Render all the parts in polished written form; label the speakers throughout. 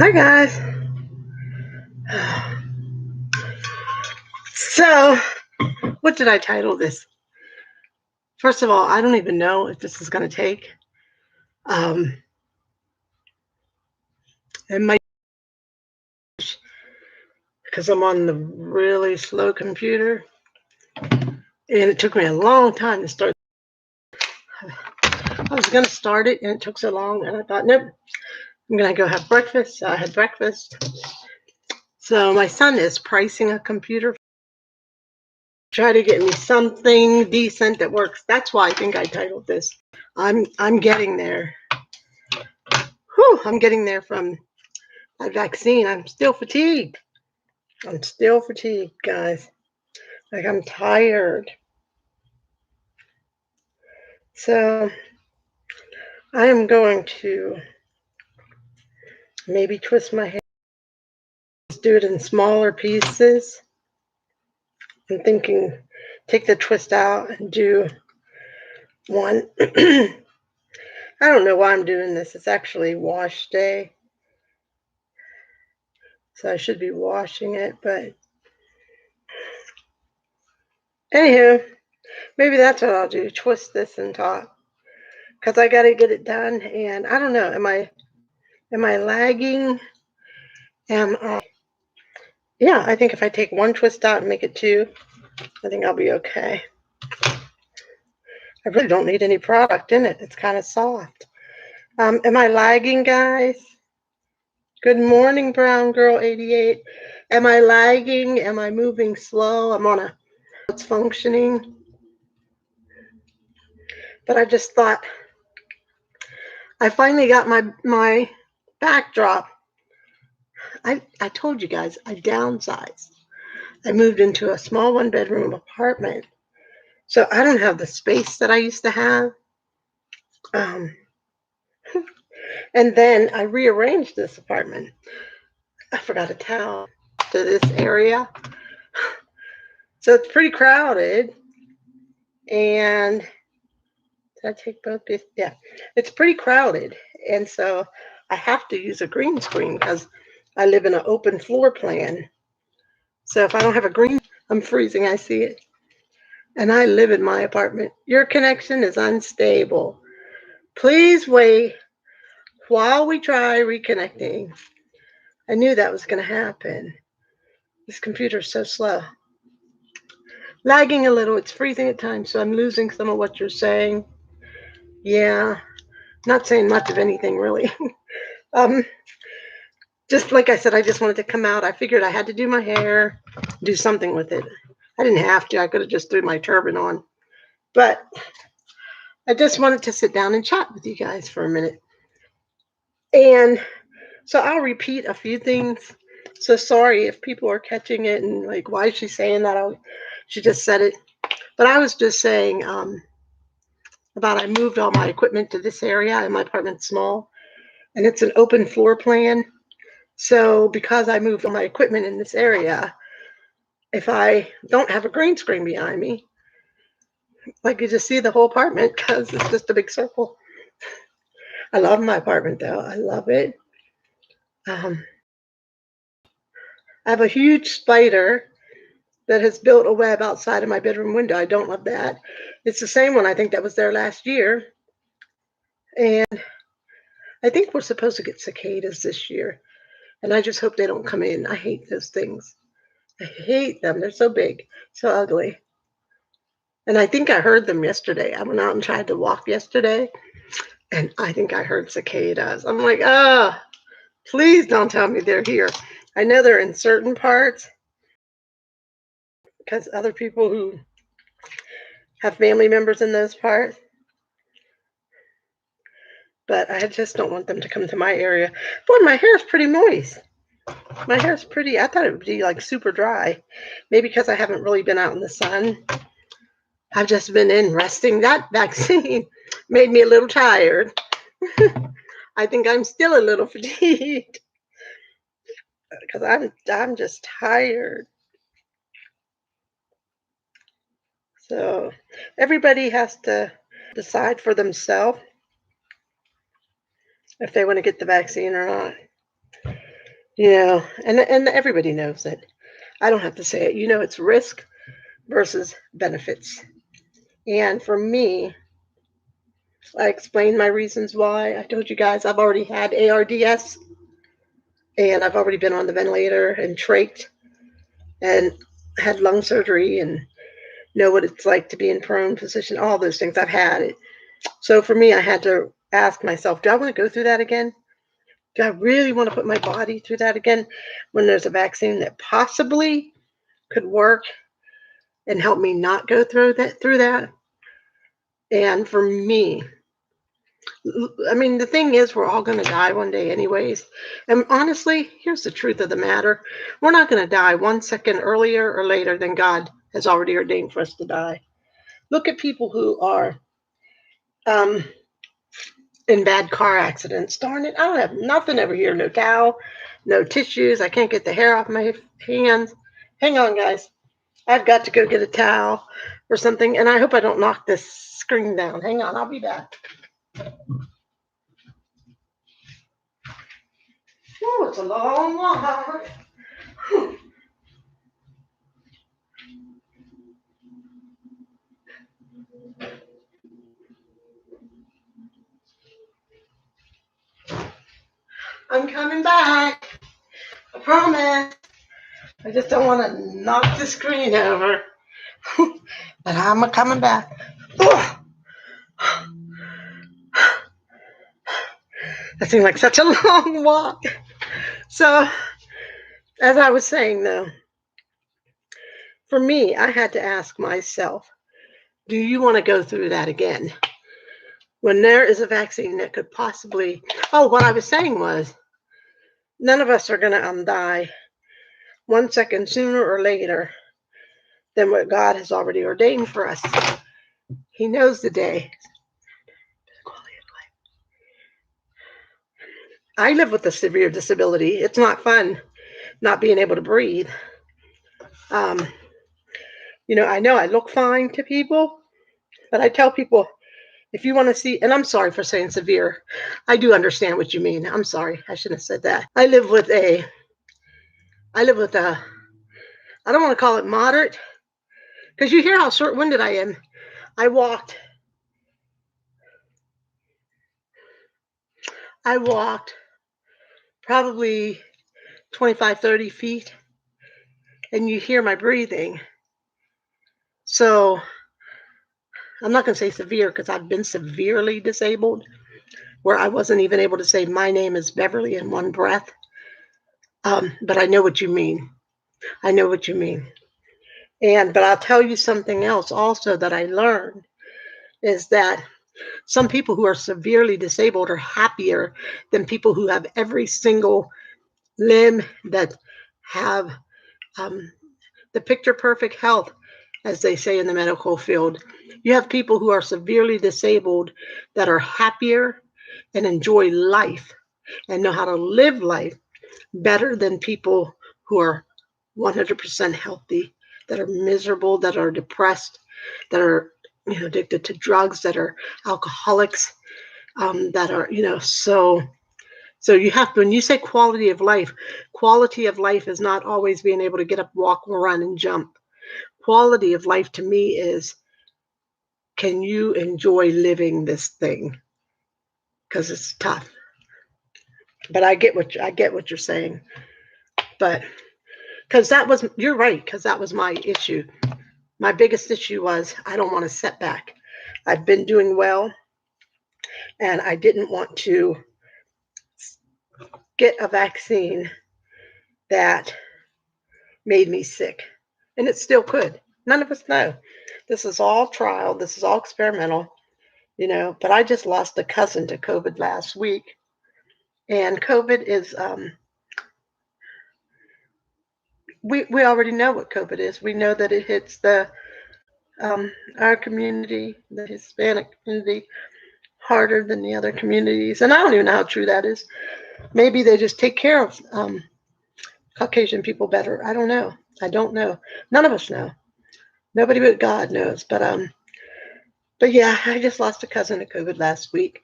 Speaker 1: Hi guys. So, what did I title this? First of all, I don't even know if this is going to take. Um, it might, because I'm on the really slow computer, and it took me a long time to start. I was going to start it, and it took so long, and I thought, nope, I'm going to go have breakfast. So I had breakfast. So my son is pricing a computer. Try to get me something decent that works. That's why I think I titled this. I'm getting there. Whew, I'm getting there from my vaccine. I'm still fatigued. Guys. Like I'm tired. So I am going to maybe twist my hair. Just do it in smaller pieces. I'm thinking take the twist out and do one. I don't know why I'm doing this. It's actually wash day. So I should be washing it, but anywho, maybe that's what I'll do. Twist this and talk. Because I gotta get it done, and I don't know. Am I lagging? Yeah, I think if I take one twist out and make it two, I think I'll be okay. I really don't need any product in it. It's kind of soft. Am I lagging, guys? Good morning, Brown Girl 88. Am I lagging? Am I moving slow? I'm on a it's functioning. But I just thought I finally got my backdrop. I told you guys I downsized. I moved into a small one-bedroom apartment. So I don't have the space that I used to have. And then I rearranged this apartment. I forgot a towel to this area. So it's pretty crowded. And did I take both these? Yeah, it's pretty crowded. And so I have to use a green screen because I live in an open floor plan. So if I don't have a green, I'm freezing. I see it. And I live in my apartment. Your connection is unstable. Please wait while we try reconnecting. I knew that was going to happen. This computer's so slow. Lagging a little. It's freezing at times, so I'm losing some of what you're saying. Yeah, not saying much of anything really. Just like I said, I just wanted to come out. I figured I had to do my hair, do something with it. I didn't have to. I could have just threw my turban on. But I just wanted to sit down and chat with you guys for a minute. And so I'll repeat a few things. So sorry if people are catching it and like, why is she saying that? She just said it. But I was just saying about I moved all my equipment to this area and my apartment's small and it's an open floor plan. So because I moved all my equipment in this area, if I don't have a green screen behind me, like you just see the whole apartment because it's just a big circle. I love my apartment though. I love it. I have a huge spider that has built a web outside of my bedroom window. I don't love that. It's the same one I think that was there last year. And I think we're supposed to get cicadas this year. And I just hope they don't come in. I hate those things. I hate them. They're so big, so ugly. And I think I heard them yesterday. I went out and tried to walk yesterday, and I think I heard cicadas. I'm like, please don't tell me they're here. I know they're in certain parts because other people who have family members in those parts, but I just don't want them to come to my area. Boy, my hair is pretty moist. My hair's pretty, I thought it would be like super dry. Maybe because I haven't really been out in the sun. I've just been in resting. That vaccine made me a little tired. I think I'm still a little fatigued because I'm just tired. So everybody has to decide for themselves if they want to get the vaccine or not. and everybody knows it. I don't have to say it. It's risk versus benefits. And for me, I explained my reasons why. I told you guys I've already had ARDS and I've already been on the ventilator and trached and had lung surgery and know what it's like to be in prone position, all those things. I've had it. So for me, I had to ask myself, do I want to go through that again? Do I really want to put my body through that again when there's a vaccine that possibly could work and help me not go through that? And for me, I mean, the thing is, we're all going to die one day, anyways. And honestly, here's the truth of the matter: we're not going to die 1 second earlier or later than God has already ordained for us to die. Look at people who are um, in bad car accidents. Darn it, I don't have nothing over here. No towel, no tissues. I can't get the hair off my hands. Hang on, guys. I've got to go get a towel or something. And I hope I don't knock this screen down. Hang on, I'll be back. Oh, it's a long walk. I'm coming back. I promise. I just don't want to knock the screen over. But I'm coming back. Ugh. That seemed like such a long walk. So, as I was saying, though, for me, I had to ask myself, do you want to go through that again? When there is a vaccine that could possibly. Oh, what I was saying was, none of us are going to die 1 second sooner or later than what God has already ordained for us. He knows the day. I live with a severe disability. It's not fun not being able to breathe. Um, I know I look fine to people, but I tell people, if you want to see, and I'm sorry for saying severe, I do understand what you mean. I'm sorry, I shouldn't have said that. I live with a, I don't want to call it moderate, because you hear how short-winded I am. I walked I walked probably 25, 30 feet, and you hear my breathing. So I'm not going to say severe because I've been severely disabled where I wasn't even able to say my name is Beverly in one breath. But I know what you mean. I know what you mean. But I'll tell you something else also that I learned is that some people who are severely disabled are happier than people who have every single limb that have um, the picture perfect health, as they say in the medical field. You have people who are severely disabled that are happier and enjoy life and know how to live life better than people who are 100% healthy, that are miserable, that are depressed, that are addicted to drugs, that are alcoholics, that are so you have to, when you say quality of life is not always being able to get up, walk, run, and jump. Quality of life to me is, can you enjoy living this thing? Because it's tough. But I get what you're saying. But because you're right, because that was my issue. My biggest issue was I don't want a setback. I've been doing well, and I didn't want to get a vaccine that made me sick. And it still could. None of us know. This is all trial, this is all experimental, but I just lost a cousin to COVID last week. And COVID is, we already know what COVID is. We know that it hits our community, the Hispanic community, harder than the other communities. And I don't even know how true that is. Maybe they just take care of Caucasian people better. I don't know. I don't know. None of us know. Nobody but God knows. But yeah, I just lost a cousin to COVID last week.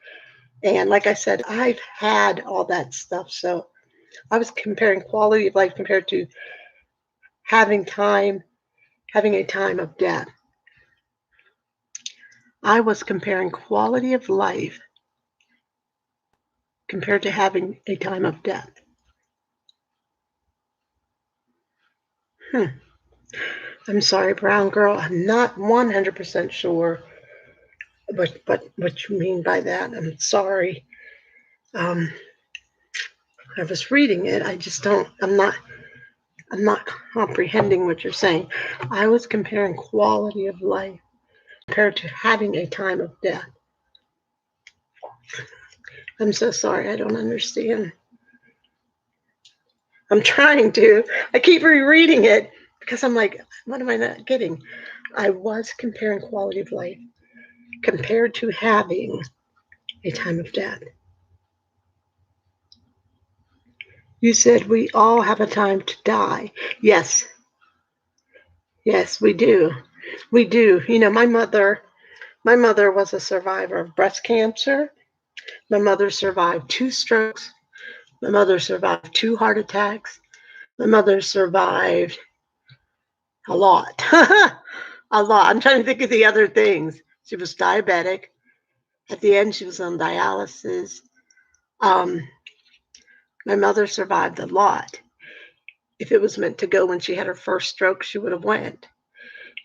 Speaker 1: And like I said, I've had all that stuff. So I was comparing quality of life compared to having a time of death. I was comparing quality of life compared to having a time of death. I'm sorry, brown girl. I'm not 100% sure what you mean by that. I'm sorry. Um, I was reading it. I just don't. I'm not comprehending what you're saying. I was comparing quality of life compared to having a time of death. I'm so sorry. I don't understand. I'm trying to. I keep rereading it because I'm like, what am I not getting? I was comparing quality of life compared to having a time of death. You said we all have a time to die. Yes. Yes, we do. We do. You know, my mother was a survivor of breast cancer. My mother survived 2 strokes. My mother survived 2 heart attacks. My mother survived a lot. A lot. I'm trying to think of the other things. She was diabetic. At the end, she was on dialysis. Um, my mother survived a lot. If it was meant to go when she had her first stroke, she would have went.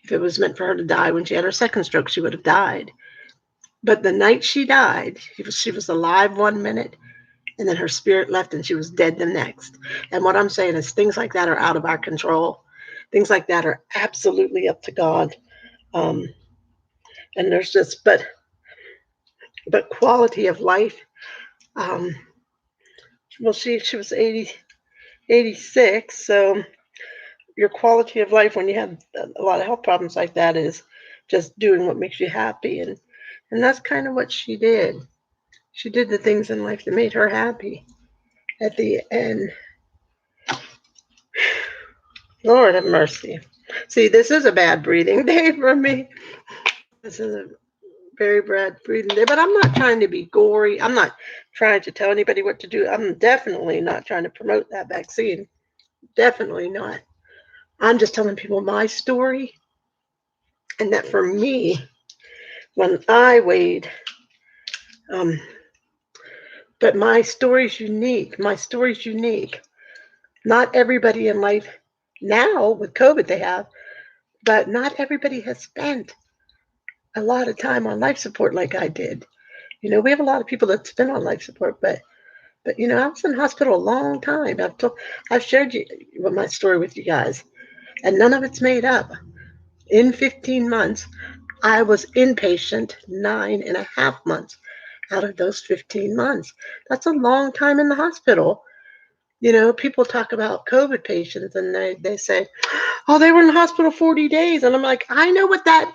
Speaker 1: If it was meant for her to die when she had her second stroke, she would have died. But the night she died, she was alive 1 minute, and then her spirit left and she was dead the next. And what I'm saying is things like that are out of our control. Things like that are absolutely up to God. Um, and there's just, but quality of life. Um, well, she was 86. So your quality of life when you have a lot of health problems like that is just doing what makes you happy. And that's kind of what she did. She did the things in life that made her happy at the end. Lord have mercy. See, this is a bad breathing day for me. This is a very bad breathing day, but I'm not trying to be gory. I'm not trying to tell anybody what to do. I'm definitely not trying to promote that vaccine. Definitely not. I'm just telling people my story, and that for me, when I weighed, um, but my story's unique. My story's unique. Not everybody in life now with COVID they have, but not everybody has spent a lot of time on life support like I did. You know, we have a lot of people that's been on life support, but you know, I was in hospital a long time. I've shared my story with you guys, and none of it's made up. In 15 months, I was inpatient 9.5 months out of those 15 months. That's a long time in the hospital. You know, people talk about COVID patients and they say, oh, they were in the hospital 40 days. And I'm like, I know what that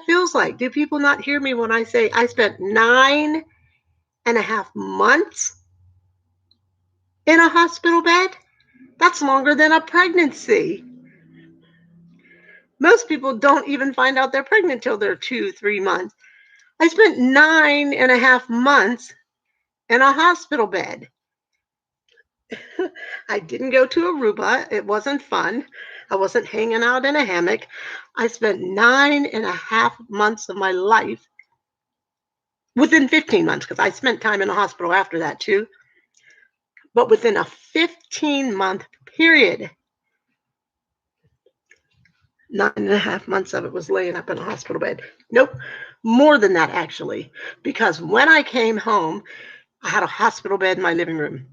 Speaker 1: feels like. Do people not hear me when I say I spent 9.5 months in a hospital bed? That's longer than a pregnancy. Most people don't even find out they're pregnant till they're 2, 3 months. I spent 9.5 months in a hospital bed. I didn't go to Aruba. It wasn't fun. I wasn't hanging out in a hammock. I spent 9.5 months of my life within 15 months, because I spent time in a hospital after that too. But within a 15-month period, 9.5 months of it was laying up in a hospital bed. Nope, more than that actually, because when I came home, I had a hospital bed in my living room.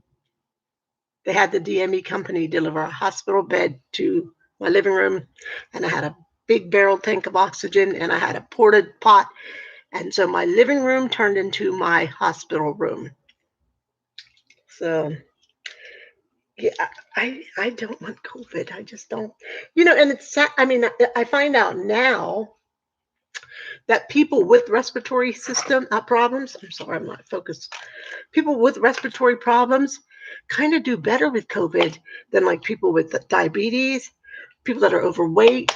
Speaker 1: They had the DME company deliver a hospital bed to my living room, and I had a big barrel tank of oxygen, and I had a porta pot, and so my living room turned into my hospital room. So yeah, I don't want COVID. I just don't, you know, and it's sad. I mean, I find out now that people with respiratory system problems, I'm sorry, I'm not focused. People with respiratory problems kind of do better with COVID than like people with diabetes, people that are overweight.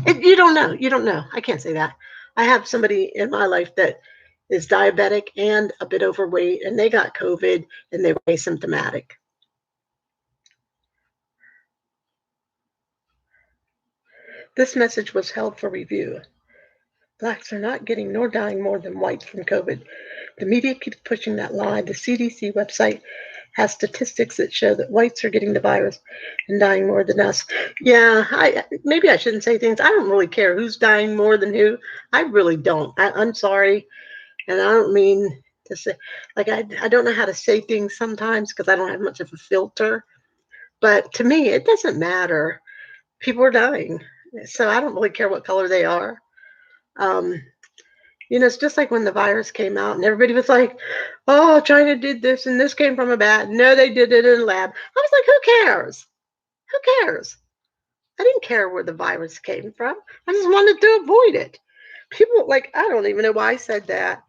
Speaker 1: You don't know. You don't know. I can't say that. I have somebody in my life that is diabetic and a bit overweight, and they got COVID and they were asymptomatic. This message was held for review. Blacks are not getting nor dying more than whites from COVID. The media keeps pushing that lie. The CDC website has statistics that show that whites are getting the virus and dying more than us. Yeah, maybe I shouldn't say things. I don't really care who's dying more than who. I really don't. I'm sorry, and I don't mean to say, like, I don't know how to say things sometimes because I don't have much of a filter. But to me, it doesn't matter. People are dying, so I don't really care what color they are. Um, it's just like when the virus came out and everybody was like, oh, China did this and this came from a bat. No, they did it in a lab. I was like, who cares? Who cares? I didn't care where the virus came from. I just wanted to avoid it. People, like, I don't even know why I said that.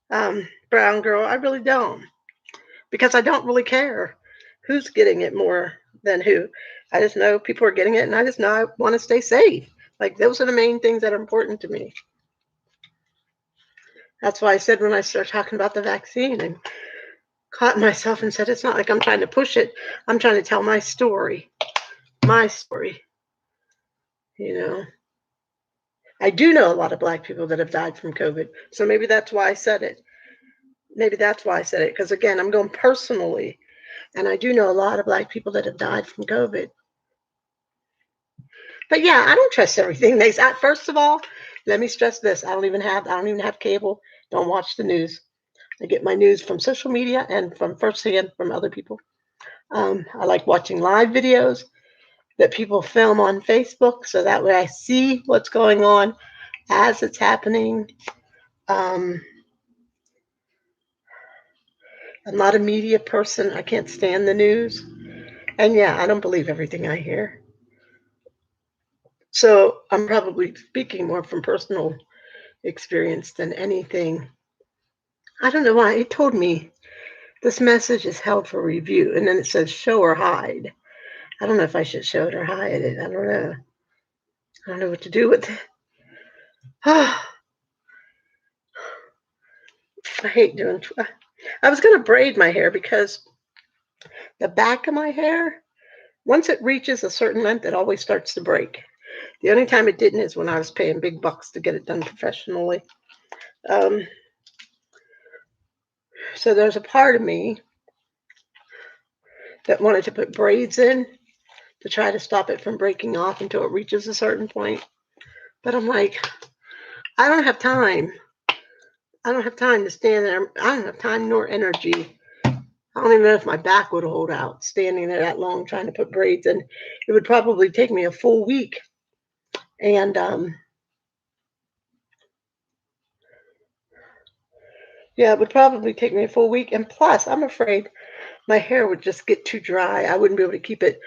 Speaker 1: Brown girl, I really don't. Because I don't really care who's getting it more than who. I just know people are getting it and I just know I want to stay safe. Like, those are the main things that are important to me. That's why I said when I started talking about the vaccine and caught myself and said, it's not like I'm trying to push it. I'm trying to tell my story. My story. I do know a lot of Black people that have died from COVID. So maybe that's why I said it. Because, again, I'm going personally. And I do know a lot of Black people that have died from COVID. But yeah, I don't trust everything they say. First of all, let me stress this. I don't even have cable. Don't watch the news. I get my news from social media and from firsthand from other people. I like watching live videos that people film on Facebook, so that way I see what's going on as it's happening. I'm not a media person. I can't stand the news. And yeah, I don't believe everything I hear. So I'm probably speaking more from personal experience than anything. I don't know why. It told me this message is held for review, and then it says show or hide. I don't know if I should show it or hide it. I don't know. I don't know what to do with it. I hate doing. I was going to braid my hair because the back of my hair, once it reaches a certain length, it always starts to break. The only time it didn't is when I was paying big bucks to get it done professionally. So there's a part of me that wanted to put braids in to try to stop it from breaking off until it reaches a certain point. But I'm like, I don't have time. I don't have time to stand there. I don't have time nor energy. I don't even know if my back would hold out standing there that long trying to put braids in. It would probably take me a full week. And yeah, it would probably take me a full week. And plus, I'm afraid my hair would just get too dry. I wouldn't be able to keep it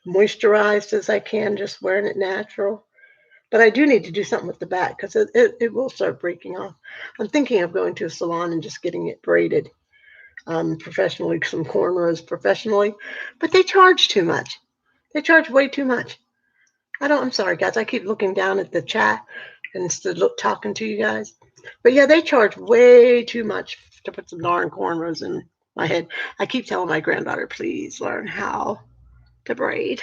Speaker 1: moisturized as I can just wearing it natural. But I do need to do something with the back because it will start breaking off. I'm thinking of going to a salon and just getting it braided professionally, some cornrows professionally. But they charge too much. They charge way too much. I'm sorry, guys. I keep looking down at the chat instead of talking to you guys. But yeah, they charge way too much to put some darn cornrows in my head. I keep telling my granddaughter, please learn how to braid.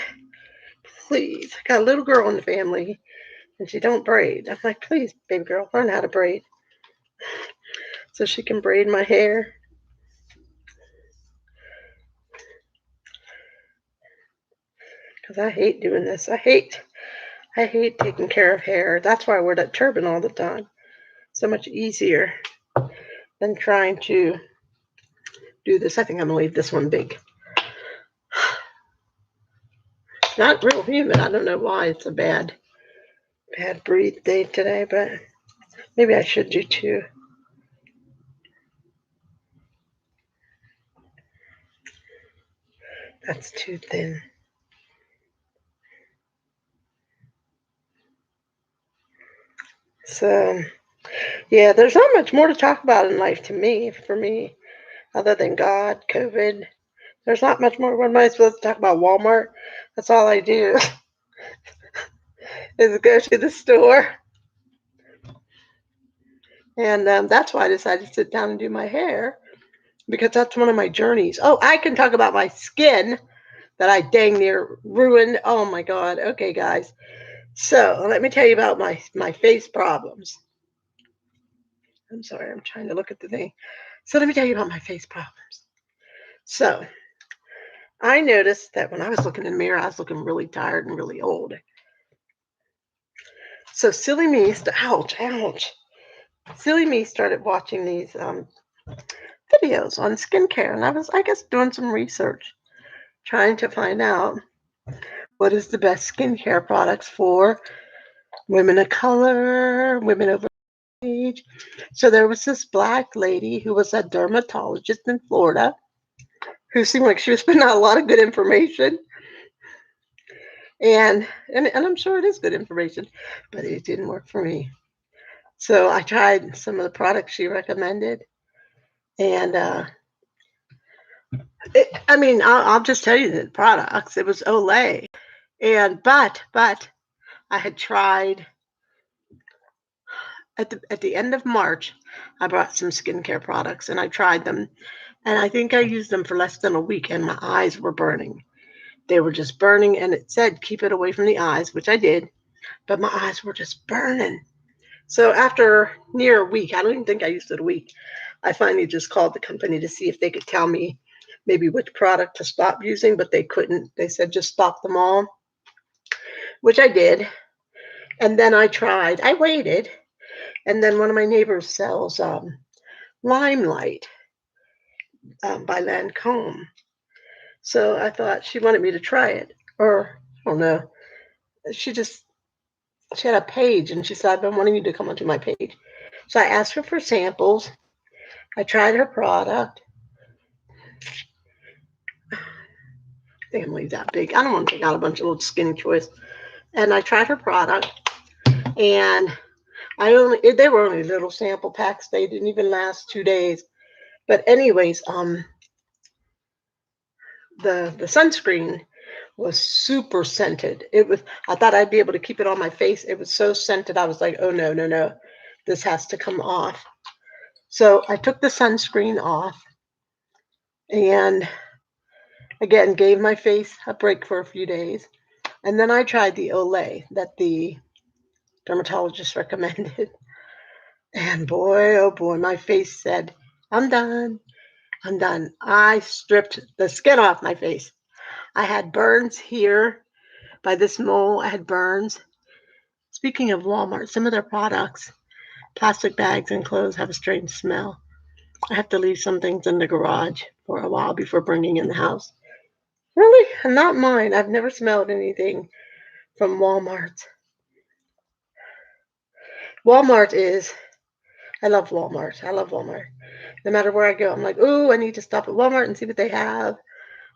Speaker 1: Please. I got a little girl in the family and she don't braid. I'm like, please, baby girl, learn how to braid so she can braid my hair. Because I hate doing this. I hate taking care of hair. That's why I wear that turban all the time. So much easier than trying to do this. I think I'm going to leave this one big. It's not real humid. I don't know why it's a bad breathe day today, but maybe I should do two. That's too thin. So, yeah, there's not much more to talk about in life for me, other than God, COVID. There's not much more. What am I supposed to talk about? Walmart? That's all I do is go to the store And that's why I decided to sit down and do my hair, because that's one of my journeys. Oh, I can talk about my skin that I dang near ruined. Oh my God. Okay, guys. So let me tell you about my face problems. I'm sorry, I'm trying to look at the thing. So let me tell you about my face problems. So I noticed that when I was looking in the mirror, I was looking really tired and really old. So silly me, ouch, ouch. Silly me started watching these videos on skincare, and I was, I guess, doing some research, trying to find out what is the best skincare products for women of color, women over age. So there was this black lady who was a dermatologist in Florida who seemed like she was putting out a lot of good information. And I'm sure it is good information, but it didn't work for me. So I tried some of the products she recommended, and I mean, I'll just tell you the products. It was Olay, and but I had tried at the end of March. I bought some skincare products, and I tried them, and I think I used them for less than a week, and my eyes were burning. They were just burning, and it said keep it away from the eyes, which I did, but my eyes were just burning. So after near a week, I don't even think I used it a week, I finally just called the company to see if they could tell me maybe which product to stop using, but they couldn't. They said just stop them all, which I did. And then I waited, and then one of my neighbors sells Limelight by Lancome. So I thought she wanted me to try it, or I don't know. She just she had a page, and she said I've been wanting you to come onto my page. So I asked her for samples. I tried her product. Family's that big. I don't want to take out a bunch of little skinny choice. And I tried her product, and they were only little sample packs. They didn't even last 2 days. But anyways, the sunscreen was super scented. It was. I thought I'd be able to keep it on my face. It was so scented. I was like, oh no, no, no, this has to come off. So I took the sunscreen off, and again gave my face a break for a few days. And then I tried the Olay that the dermatologist recommended. And boy, oh boy, my face said, I'm done. I'm done. I stripped the skin off my face. I had burns here by this mole. I had burns. Speaking of Walmart, some of their products, plastic bags and clothes, have a strange smell. I have to leave some things in the garage for a while before bringing in the house. Really? Not mine. I've never smelled anything from Walmart. Walmart is, I love Walmart. I love Walmart. No matter where I go, I'm like, ooh, I need to stop at Walmart and see what they have.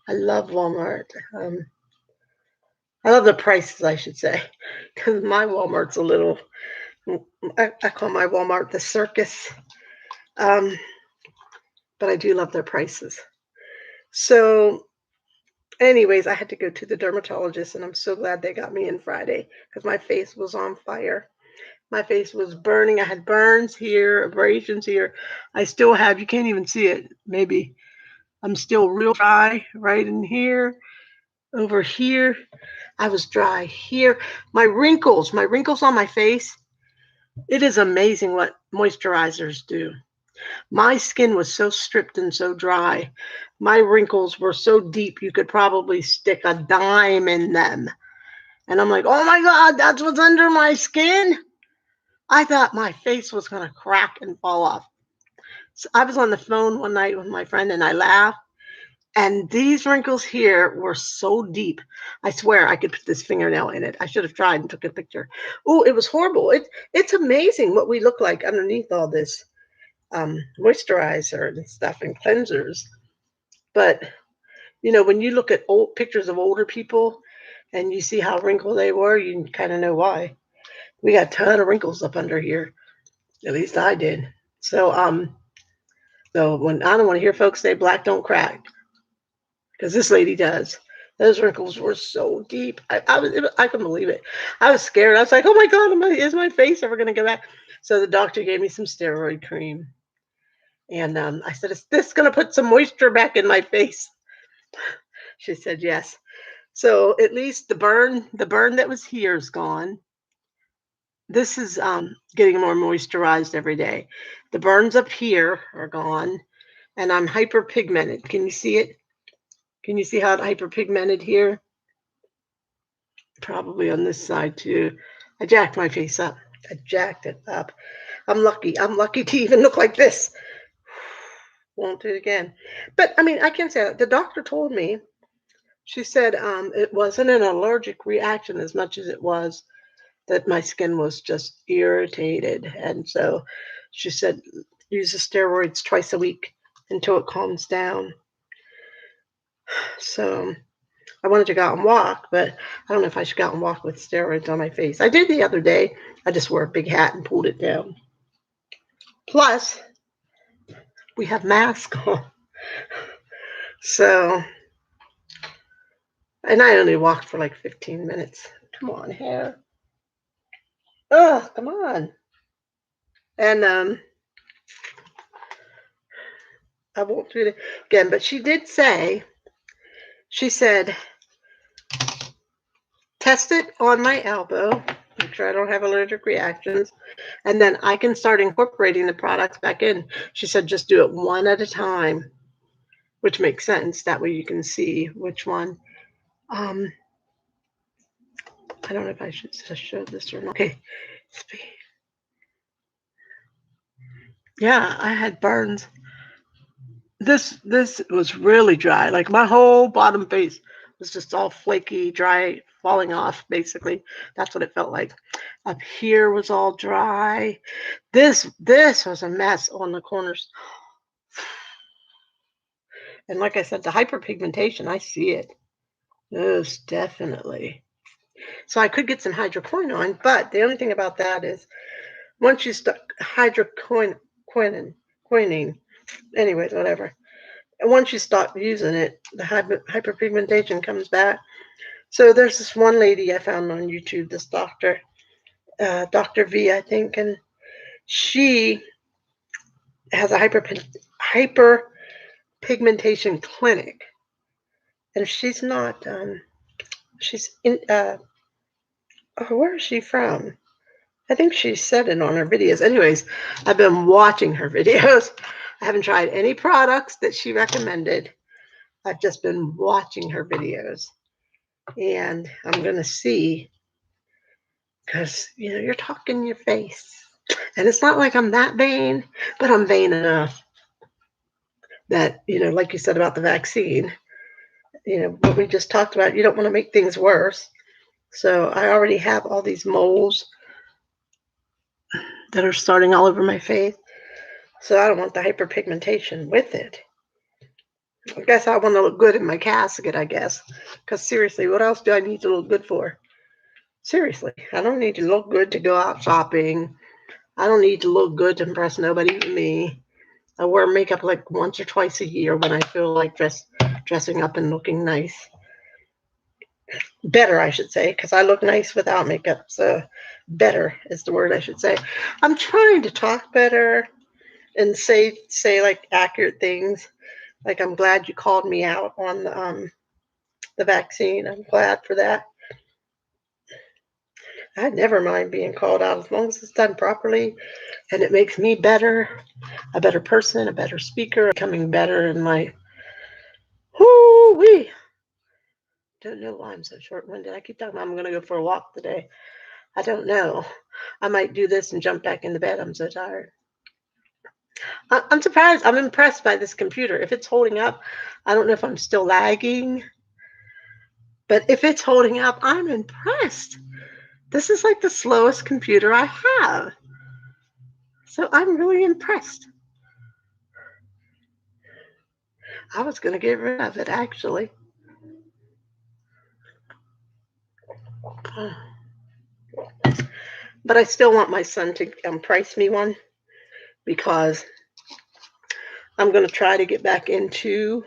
Speaker 1: I love Walmart. I love the prices, I should say, because my Walmart's a little, I call my Walmart the circus. Um, but I do love their prices. So, anyways, I had to go to the dermatologist, and I'm so glad they got me in Friday because my face was on fire. My face was burning. I had burns here, abrasions here. I still have, you can't even see it, maybe. I'm still real dry right in here, over here. I was dry here. My wrinkles on my face, it is amazing what moisturizers do. My skin was so stripped and so dry. My wrinkles were so deep you could probably stick a dime in them. And I'm like, oh my God, that's what's under my skin. I thought my face was going to crack and fall off. So I was on the phone one night with my friend, and I laughed. And these wrinkles here were so deep. I swear I could put this fingernail in it. I should have tried and took a picture. Oh, it was horrible. It's amazing what we look like underneath all this moisturizer and stuff and cleansers. But when you look at old pictures of older people and you see how wrinkled they were, you kind of know why. We got a ton of wrinkles up under here. At least I did. So when I don't want to hear folks say black don't crack, because this lady does. Those wrinkles were so deep. I couldn't believe it. I was scared. I was like, oh my God, is my face ever going to go back? So the doctor gave me some steroid cream. And I said, is this going to put some moisture back in my face? She said, yes. So at least the burn that was here is gone. This is getting more moisturized every day. The burns up here are gone, and I'm hyperpigmented. Can you see it? Can you see how it's hyperpigmented here? Probably on this side too. I jacked my face up. I jacked it up. I'm lucky. I'm lucky to even look like this. Won't do it again. But I mean, I can't say that. The doctor told me, she said it wasn't an allergic reaction as much as it was that my skin was just irritated. And so she said, use the steroids twice a week until it calms down. So I wanted to go out and walk, but I don't know if I should go out and walk with steroids on my face. I did the other day. I just wore a big hat and pulled it down. Plus, we have masks on. So, and I only walked for like 15 minutes. Come on, hair. Oh, come on. And I won't do it again, but she did say, she said, test it on my elbow, make sure I don't have allergic reactions, and then I can start incorporating the products back in. She said, just do it one at a time, which makes sense. That way you can see which one. I don't know if I should show this or not. Okay. Yeah, I had burns. This was really dry. Like my whole bottom face was just all flaky, dry, falling off, basically. That's what it felt like. Up here was all dry. This was a mess on the corners. And like I said, the hyperpigmentation, I see it. Yes, definitely. So I could get some hydroquinone, but the only thing about that is once you start hydroquinone, anyways, whatever. And once you stop using it, the hyperpigmentation comes back. So there's this one lady I found on YouTube, this doctor, Dr. V, I think, and she has a hyperpigmentation clinic. And she's not, she's in, where is she from? I think she said it on her videos. Anyways, I've been watching her videos. I haven't tried any products that she recommended. I've just been watching her videos. And I'm going to see, because, you know, you're talking your face. And it's not like I'm that vain, but I'm vain enough that, you know, like you said about the vaccine, you know, what we just talked about, you don't want to make things worse. So I already have all these moles that are starting all over my face. So I don't want the hyperpigmentation with it. I guess I want to look good in my casket, I guess. Because seriously, what else do I need to look good for? Seriously, I don't need to look good to go out shopping. I don't need to look good to impress nobody but me. I wear makeup like once or twice a year when I feel like dressing up and looking nice. Better, I should say, because I look nice without makeup. So better is the word I should say. I'm trying to talk better and say like accurate things. Like, I'm glad you called me out on the vaccine. I'm glad for that. I never mind being called out as long as it's done properly and it makes me better, a better person, a better speaker, becoming better in my whoo-wee. Don't know why I'm so short-winded. I keep talking about I'm going to go for a walk today. I don't know. I might do this and jump back into bed. I'm so tired. I'm surprised. I'm impressed by this computer. If it's holding up, I don't know if I'm still lagging, but if it's holding up, I'm impressed. This is like the slowest computer I have. So I'm really impressed. I was going to get rid of it, actually. But I still want my son to price me one because I'm going to try to get back into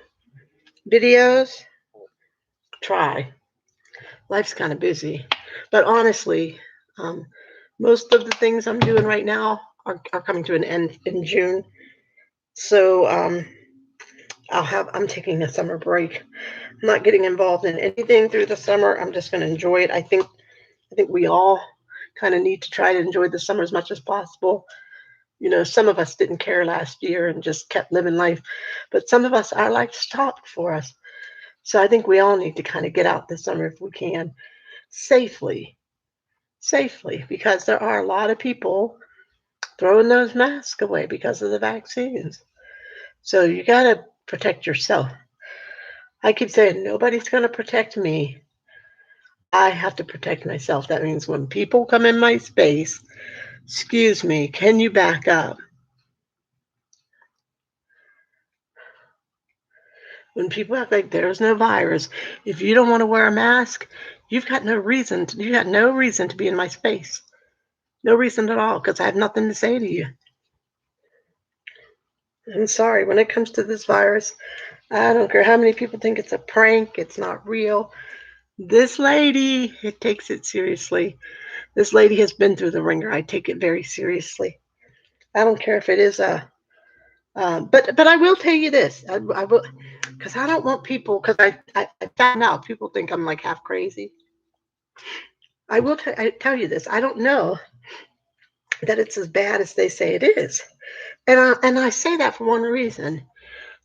Speaker 1: videos. try. Life's kind of busy. But honestly, um, most of the things I'm doing right now are coming to an end in June. So I'm taking a summer break. I'm not getting involved in anything through the summer. I'm just going to enjoy it. I think we all kind of need to try to enjoy the summer as much as possible. You know, some of us didn't care last year and just kept living life, but some of us, our life stopped for us. So I think we all need to kind of get out this summer if we can, safely, safely, because there are a lot of people throwing those masks away because of the vaccines. So you got to protect yourself. I keep saying nobody's going to protect me. I have to protect myself. That means when people come in my space, excuse me, can you back up? When people act like there's no virus, if you don't want to wear a mask, you got no reason to be in my space. No reason at all, because I have nothing to say to you. I'm sorry, when it comes to this virus, I don't care how many people think it's a prank, it's not real. This lady, it takes it seriously. This lady has been through the ringer. I take it very seriously. I don't care if it is a, but I will tell you this. I will, because I don't want people. Because I found out people think I'm like half crazy. I tell you this. I don't know that it's as bad as they say it is, and I say that for one reason,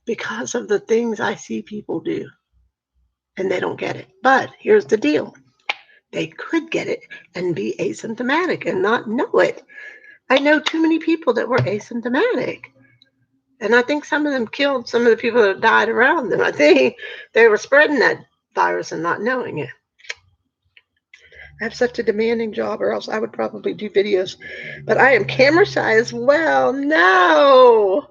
Speaker 1: because of the things I see people do, and they don't get it. But here's the deal: they could get it and be asymptomatic and not know it. I know too many people that were asymptomatic. And I think some of them killed some of the people that died around them. I think they were spreading that virus and not knowing it. I have such a demanding job, or else I would probably do videos. But I am camera shy as well. No,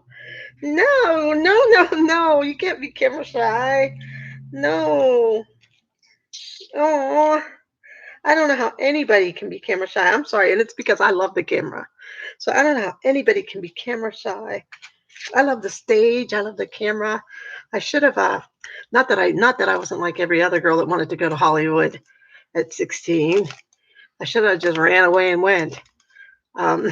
Speaker 1: no, no, no, no. You can't be camera shy. No. Oh, I don't know how anybody can be camera shy. I'm sorry. And it's because I love the camera. So I don't know how anybody can be camera shy. I love the stage. I love the camera. I should have not that I wasn't like every other girl that wanted to go to Hollywood at 16. I should have just ran away and went. Um,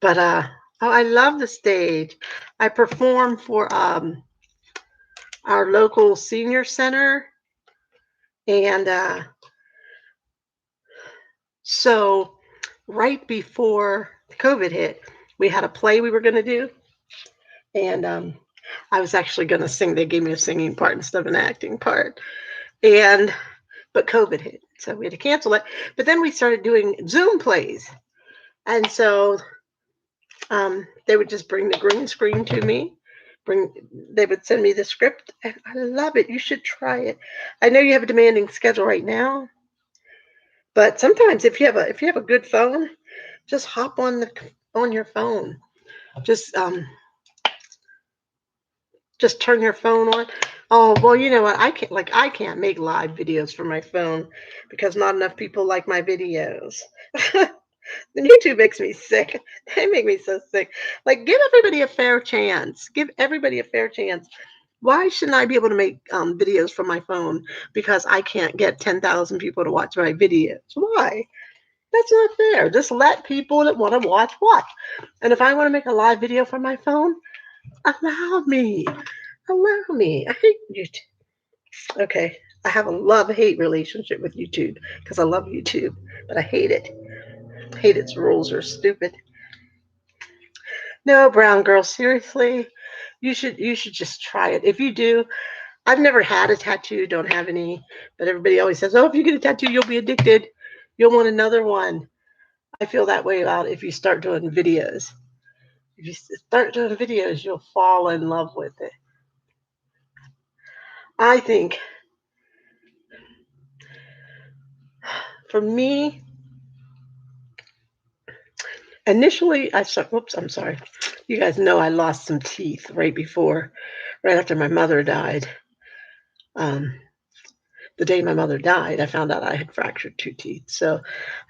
Speaker 1: but oh, I love the stage. I perform for our local senior center, and so right before COVID hit, we had a play we were going to do, and I was actually going to sing. They gave me a singing part instead of an acting part, and but COVID hit, so we had to cancel it. But then we started doing Zoom plays, and so they would just bring the green screen to me. They would send me the script, and I love it. You should try it. I know you have a demanding schedule right now, but sometimes if you have a good phone, just hop on your phone. Just just turn your phone on. Oh, well, you know what? I can't make live videos for my phone because not enough people like my videos. And YouTube makes me sick. They make me so sick. Like, give everybody a fair chance. Give everybody a fair chance. Why shouldn't I be able to make videos from my phone because I can't get 10,000 people to watch my videos? Why? That's not fair. Just let people that want to watch. And if I want to make a live video from my phone, allow me. Allow me. I hate YouTube. Okay. I have a love-hate relationship with YouTube because I love YouTube, but I hate it. I hate its rules are stupid. No, brown girl, seriously. You should just try it. If you do, I've never had a tattoo, don't have any, but everybody always says, "Oh, if you get a tattoo, you'll be addicted. You'll want another one." I feel that way about if you start doing videos. If you start doing videos, you'll fall in love with it. I think for me, initially I started, whoops, I'm sorry. You guys know I lost some teeth right after my mother died. Um, the day my mother died, I found out I had fractured two teeth. So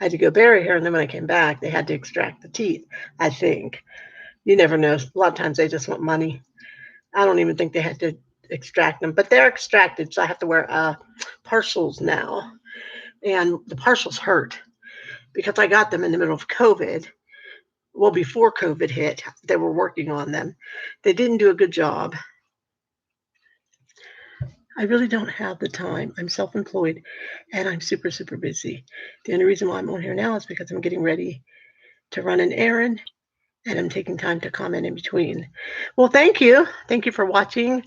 Speaker 1: I had to go bury her. And then when I came back, they had to extract the teeth, I think. You never know. A lot of times they just want money. I don't even think they had to extract them, but they're extracted, so I have to wear partials now, and the partials hurt because I got them in the middle of COVID. Well, before COVID hit, they were working on them. They didn't do a good job. I really don't have the time. I'm self-employed and I'm super, super busy. The only reason why I'm on here now is because I'm getting ready to run an errand and I'm taking time to comment in between. Well, thank you. Thank you for watching.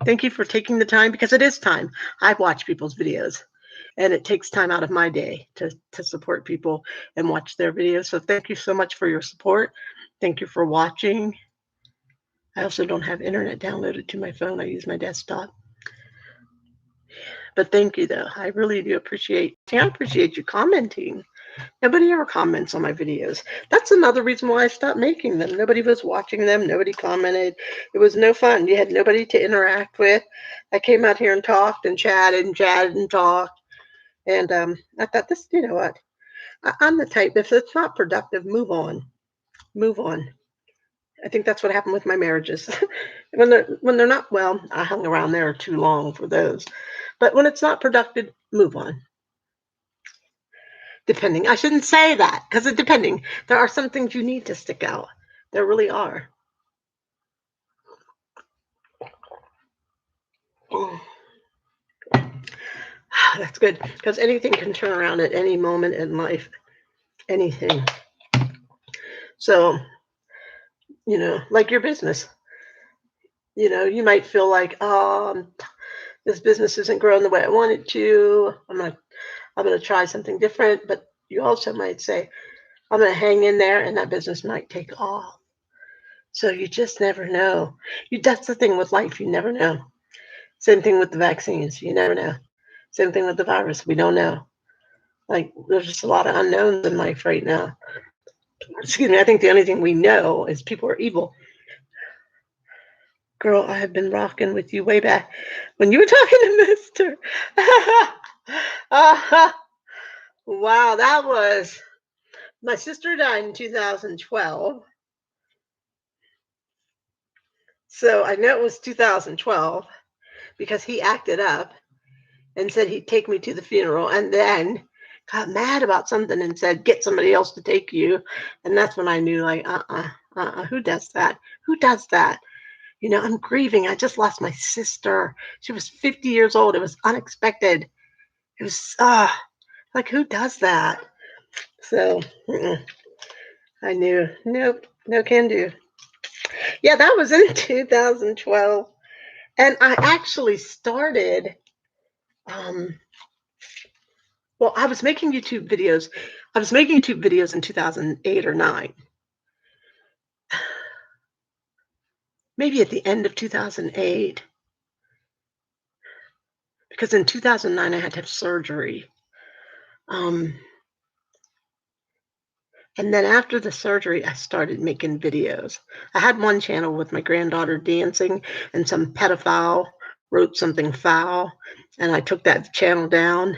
Speaker 1: Thank you for taking the time, because it is time. I watch people's videos and it takes time out of my day to support people and watch their videos. So thank you so much for your support. Thank you for watching. I also don't have internet downloaded to my phone. I use my desktop. But thank you, though. I really do appreciate you commenting. Nobody ever comments on my videos. That's another reason why I stopped making them. Nobody was watching them. Nobody commented. It was no fun. You had nobody to interact with. I came out here and talked and chatted and talked. And I thought, this, you know what? I'm the type, if it's not productive, move on. Move on. I think that's what happened with my marriages. when they're not, well, I hung around there too long for those. But when it's not productive, move on. Depending. I shouldn't say that, because it's depending. There are some things you need to stick out. There really are. That's good, because anything can turn around at any moment in life. Anything. So, you know, like your business. You know, you might feel like, this business isn't growing the way I want it to. I'm gonna try something different. But you also might say, I'm gonna hang in there, and that business might take off. So you just never know. That's the thing with life. You never know. Same thing with the vaccines. You never know. Same thing with the virus. We don't know. Like, there's just a lot of unknowns in life right now. Excuse me. I think the only thing we know is people are evil. Girl, I have been rocking with you way back when you were talking to Mister. Wow, that was, my sister died in 2012. So I know it was 2012 because he acted up and said he'd take me to the funeral, and then got mad about something and said, get somebody else to take you. And that's when I knew, like, who does that? Who does that? You know, I'm grieving. I just lost my sister. She was 50 years old. It was unexpected. It was, like, who does that? So I knew, nope, no can do. Yeah, that was in 2012. And I actually started, well, I was making YouTube videos. I was making YouTube videos in 2008 or 9. Maybe at the end of 2008. Because in 2009, I had to have surgery. And then after the surgery, I started making videos. I had one channel with my granddaughter dancing, and some pedophile wrote something foul, and I took that channel down.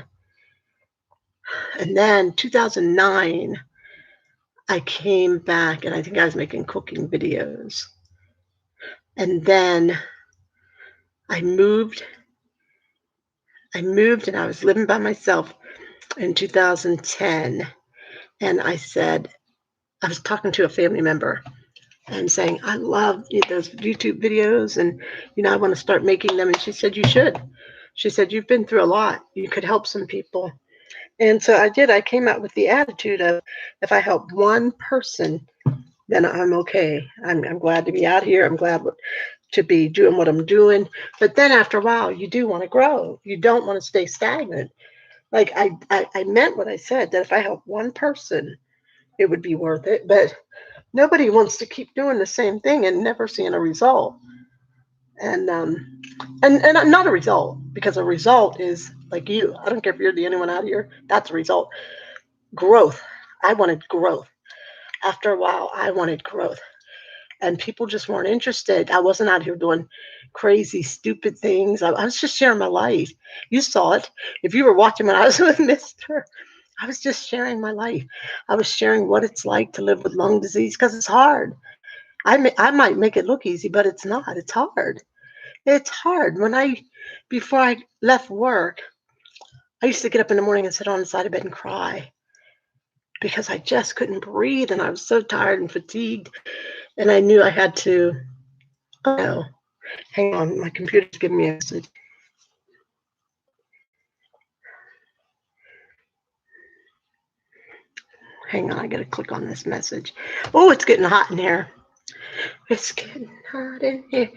Speaker 1: And then 2009, I came back, and I think I was making cooking videos. And then I moved, and I was living by myself in 2010. And I said, I was talking to a family member and saying, I love those YouTube videos, and, you know, I want to start making them. And she said, you should. She said, you've been through a lot. You could help some people. And so I did. I came out with the attitude of, if I help one person, then I'm okay. I'm glad to be out here. I'm glad to be doing what I'm doing. But then after a while, you do want to grow. You don't want to stay stagnant. Like, I meant what I said, that if I help one person, it would be worth it. But nobody wants to keep doing the same thing and never seeing a result. And not a result, because a result is like you. I don't care if you're the only one out here. That's a result. Growth. I wanted growth. After a while, I wanted growth. And people just weren't interested. I wasn't out here doing crazy, stupid things. I was just sharing my life. You saw it. If you were watching when I was with Mister, I was just sharing my life. I was sharing what it's like to live with lung disease, because it's hard. I might make it look easy, but it's not. It's hard. It's hard. Before I left work, I used to get up in the morning and sit on the side of bed and cry because I just couldn't breathe and I was so tired and fatigued. And I knew I had to, oh, no, hang on, my computer's giving me a message. Hang on, I gotta click on this message. Oh, it's getting hot in here. It's getting hot in here.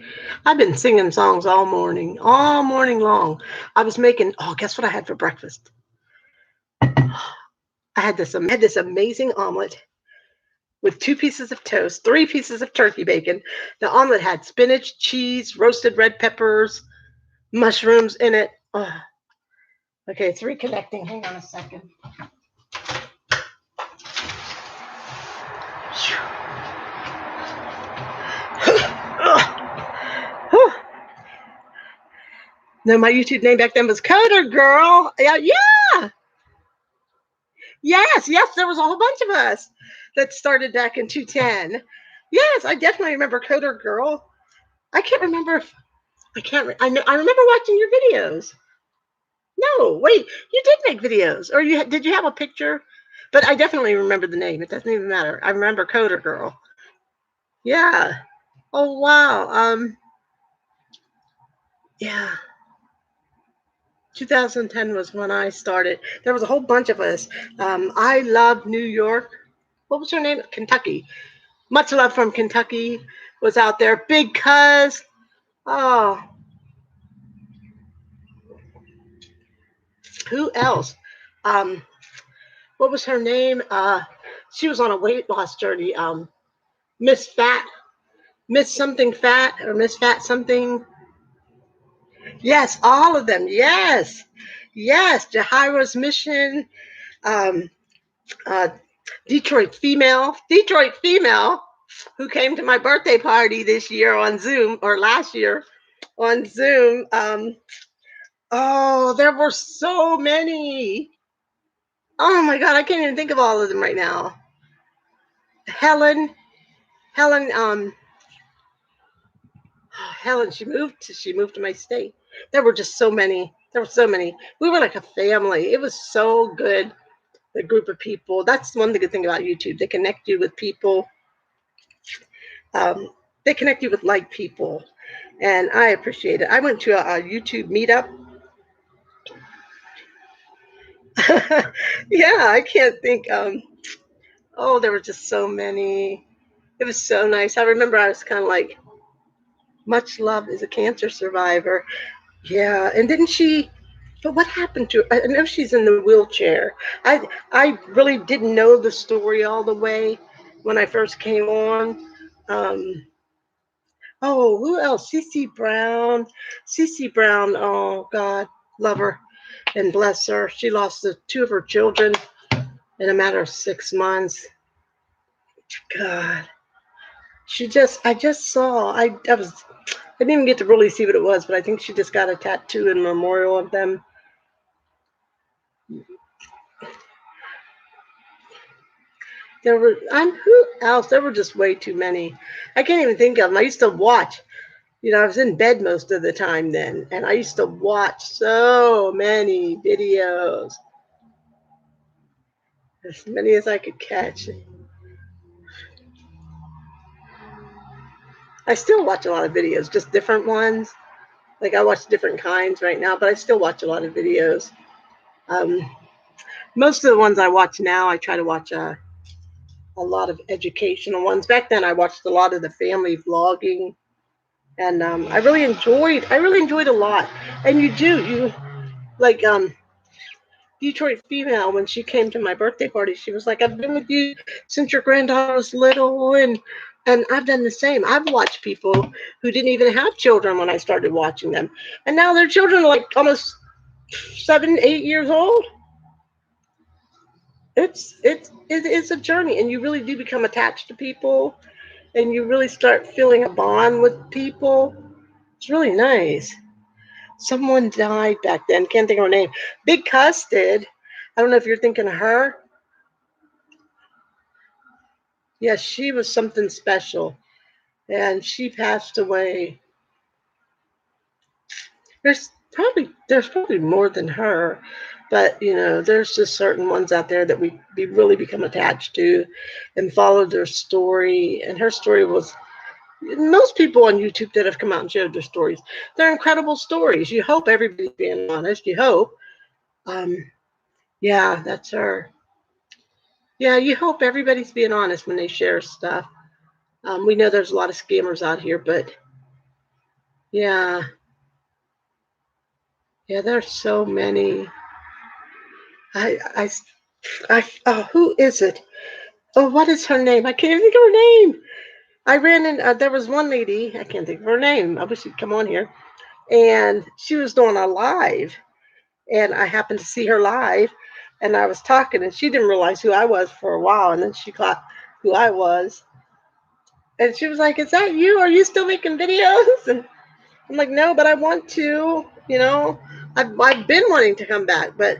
Speaker 1: I've been singing songs all morning long. I was making, oh, guess what I had for breakfast? I had this amazing omelet with 2 pieces of toast, 3 pieces of turkey bacon. The omelet had spinach, cheese, roasted red peppers, mushrooms in it. Oh, okay, it's reconnecting. Hang on a second. No, my YouTube name back then was Coder Girl. Yeah. Yes, there was a whole bunch of us that started back in 2010. Yes, I definitely remember Coder Girl. I can't remember if I can't. I know. I remember watching your videos. No, wait, you did make videos, or did you have a picture? But I definitely remember the name. It doesn't even matter. I remember Coder Girl. Yeah. Oh wow. Yeah. 2010 was when I started. There was a whole bunch of us. I love New York. What was her name? Kentucky. Much Love from Kentucky was out there. Big Cuz. Oh, who else? Um, what was her name? She was on a weight loss journey. Miss Fat, Miss something Fat, or Miss Fat something. Yes, all of them. Yes. Jahira's Mission. Um, uh, Detroit female, who came to my birthday party this year on Zoom, or last year on Zoom. Oh, there were so many. Oh my God, I can't even think of all of them right now. Helen, Helen, Helen, she moved to my state. There were just so many. There were so many. We were like a family. It was so good. The group of people. That's one good thing about YouTube. They connect you with people. Um, they connect you with like people, and I appreciate it. I went to a YouTube meetup. Yeah, I can't think. Oh, there were just so many. It was so nice. I remember I was kind of like, Much Love is a cancer survivor. Yeah, and didn't she? But what happened to her? I know she's in the wheelchair. I really didn't know the story all the way when I first came on. Um, oh, who else? Cece Brown. Cece Brown. Oh God, love her and bless her. She lost two of her children in a matter of 6 months. God, I just saw. I didn't even get to really see what it was, but I think she just got a tattoo in memorial of them. Who else? There were just way too many. I can't even think of them. I used to watch. I was in bed most of the time then, and I used to watch so many videos, as many as I could catch. I still watch a lot of videos, just different ones. Like I watch different kinds right now, but I still watch a lot of videos. Um, Most of the ones I watch now, I try to watch a lot of educational ones. Back then, I watched a lot of the family vlogging, and I really enjoyed a lot. And you like Detroit female, when she came to my birthday party, she was like, "I've been with you since your granddaughter was little," and I've done the same. I've watched people who didn't even have children when I started watching them, and now their children are like almost 7, 8 years old. It's a journey, and you really do become attached to people, and you really start feeling a bond with people. It's really nice. Someone died back then. Can't think of her name. Big Cuss did. I don't know if you're thinking of her. Yes, she was something special, and she passed away. there's probably more than her, but there's just certain ones out there that we really become attached to and follow their story. And her story was, most people on YouTube that have come out and shared their stories, they're incredible stories. You hope everybody's being honest. You hope. Um, yeah, that's her. Yeah, you hope everybody's being honest when they share stuff. We know there's a lot of scammers out here, but yeah, yeah, there's so many. I, I, oh, who is it? Oh, what is her name? I can't even think of her name. I ran in, there was one lady, I can't think of her name. I wish she'd come on here. And she was doing a live, and I happened to see her live, and I was talking, and she didn't realize who I was for a while, and then she caught who I was. And she was like, "Is that you? Are you still making videos?" And I'm like, "No, but I want to. I've been wanting to come back, but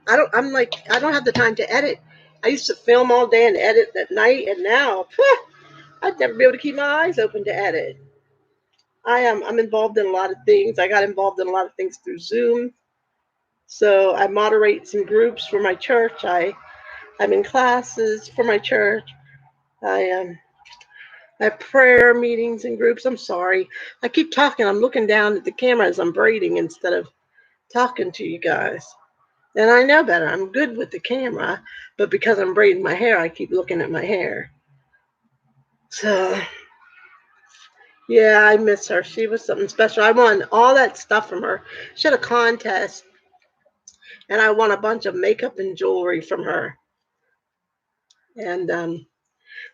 Speaker 1: I don't have the time to edit. I used to film all day and edit at night, and now I'd never be able to keep my eyes open to edit. I'm involved in a lot of things. I got involved in a lot of things through Zoom. So I moderate some groups for my church. I'm in classes for my church. I have prayer meetings and groups. I'm sorry. I keep talking. I'm looking down at the camera as I'm braiding instead of talking to you guys. And I know better. I'm good with the camera, but because I'm braiding my hair, I keep looking at my hair. So yeah, I miss her. She was something special. I won all that stuff from her. She had a contest, and I won a bunch of makeup and jewelry from her. And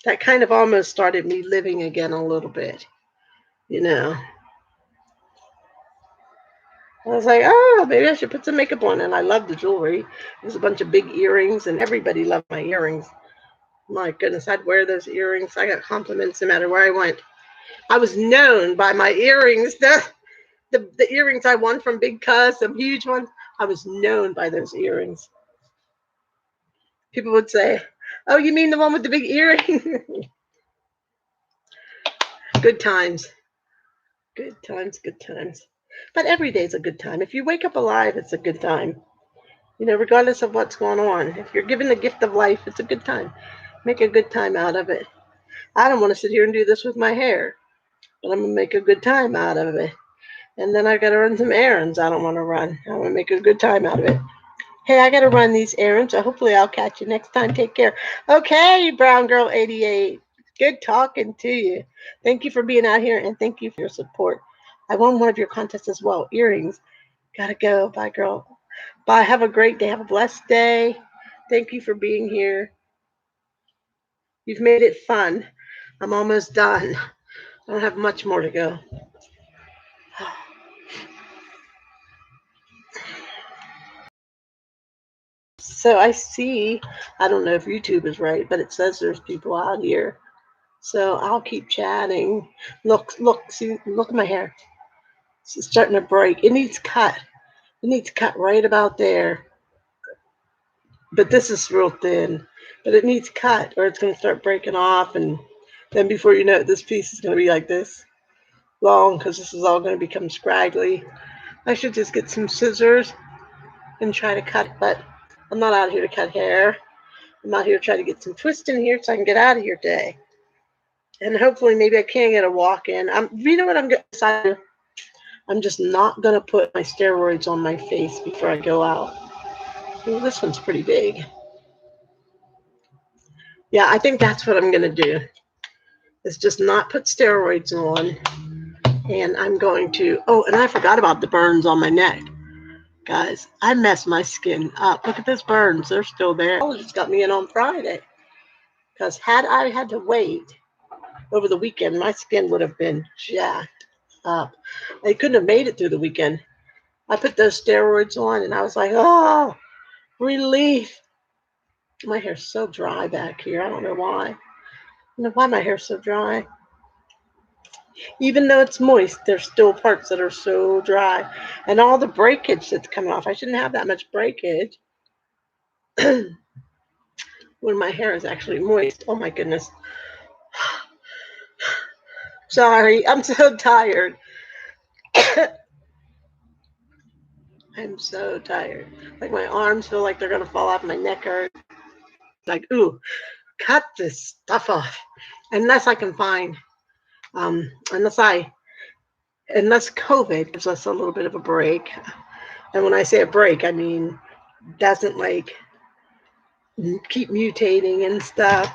Speaker 1: that kind of almost started me living again a little bit. You know, I was like, oh, maybe I should put some makeup on. And I love the jewelry. There's a bunch of big earrings, and everybody loved my earrings. My goodness, I'd wear those earrings. I got compliments no matter where I went. I was known by my earrings. The earrings I won from Big Cuz, some huge ones. I was known by those earrings. People would say, "Oh, you mean the one with the big earring?" Good times. Good times, good times. But every day's a good time. If you wake up alive, it's a good time. Regardless of what's going on. If you're given the gift of life, it's a good time. Make a good time out of it. I don't want to sit here and do this with my hair, but I'm going to make a good time out of it. And then I got to run some errands I don't want to run. I'm going to make a good time out of it. Hey, I got to run these errands, so hopefully I'll catch you next time. Take care. Okay, Brown Girl 88. Good talking to you. Thank you for being out here, and thank you for your support. I won one of your contests as well. Earrings. Gotta go. Bye, girl. Bye. Have a great day. Have a blessed day. Thank you for being here. You've made it fun. I'm almost done. I don't have much more to go. So I see, I don't know if YouTube is right, but it says there's people out here. So I'll keep chatting. See, look at my hair. It's starting to break. It needs cut. It needs cut right about there. But this is real thin. But it needs cut or it's going to start breaking off. And then before you know it, this piece is going to be like this long because this is all going to become scraggly. I should just get some scissors and try to cut it. But I'm not out here to cut hair. I'm out here to try to get some twist in here so I can get out of here today. And hopefully maybe I can get a walk in. You know what I'm going to decide? I'm just not going to put my steroids on my face before I go out. Well, this one's pretty big. Yeah, I think that's what I'm going to do. Is just not put steroids on. And I'm going to, oh, and I forgot about the burns on my neck. Guys, I messed my skin up. Look at those burns. They're still there. Oh, just got me in on Friday. Because had I had to wait over the weekend, my skin would have been jacked up. I couldn't have made it through the weekend. I put those steroids on and I was like, oh, relief. My hair's so dry back here. I don't know why. I don't know why my hair's so dry. Even though it's moist, there's still parts that are so dry. And all the breakage that's coming off. I shouldn't have that much breakage when my hair is actually moist. Oh my goodness. Sorry, I'm so tired. I'm so tired. Like my arms feel like they're gonna fall off, my neck hurt. Like, ooh, cut this stuff off. Unless I can find, um, unless I, unless COVID gives us a little bit of a break. And when I say a break, I mean doesn't like keep mutating and stuff,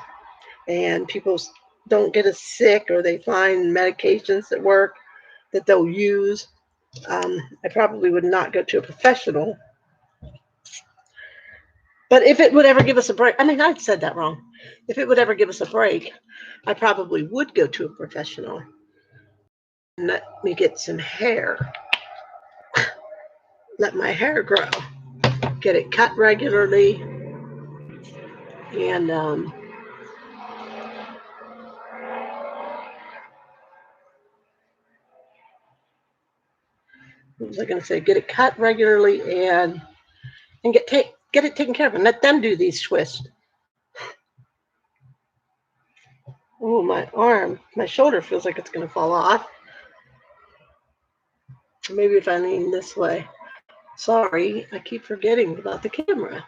Speaker 1: and people don't get as sick, or they find medications that work that they'll use. I probably would not go to a professional. But if it would ever give us a break, I mean, I said that wrong. If it would ever give us a break, I probably would go to a professional and let me get some hair, let my hair grow, get it cut regularly, and what was I going to say? Get it cut regularly and get it taken care of, and let them do these twists. Oh, my shoulder feels like it's going to fall off. Maybe if I lean this way. Sorry, I keep forgetting about the camera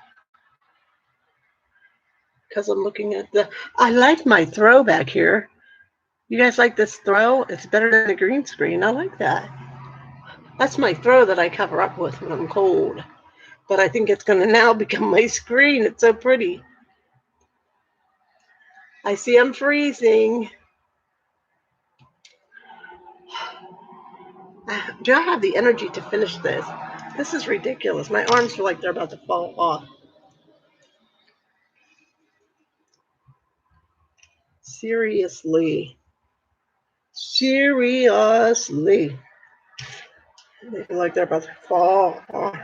Speaker 1: because I'm looking at I like my throw back here. You guys like this throw? It's better than the green screen. I like that. That's my throw that I cover up with when I'm cold. But I think it's going to now become my screen. It's so pretty. I see I'm freezing. Do I have the energy to finish this? This is ridiculous. My arms feel like they're about to fall off. Seriously. Seriously. They feel like they're about to fall off.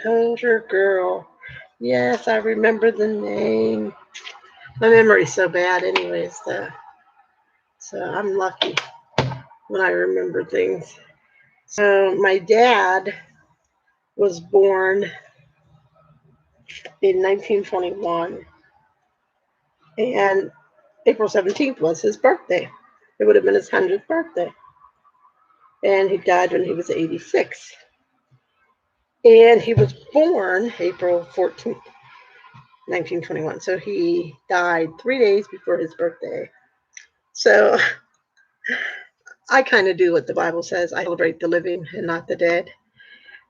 Speaker 1: Country Girl. Yes, I remember the name. My memory's so bad anyways, though. So I'm lucky when I remember things. So my dad was born in 1921, and April 17th was his birthday. It would have been his 100th birthday. And he died when he was 86. And he was born April 14th, 1921. So he died 3 days before his birthday. So I kind of do what the Bible says. I celebrate the living and not the dead.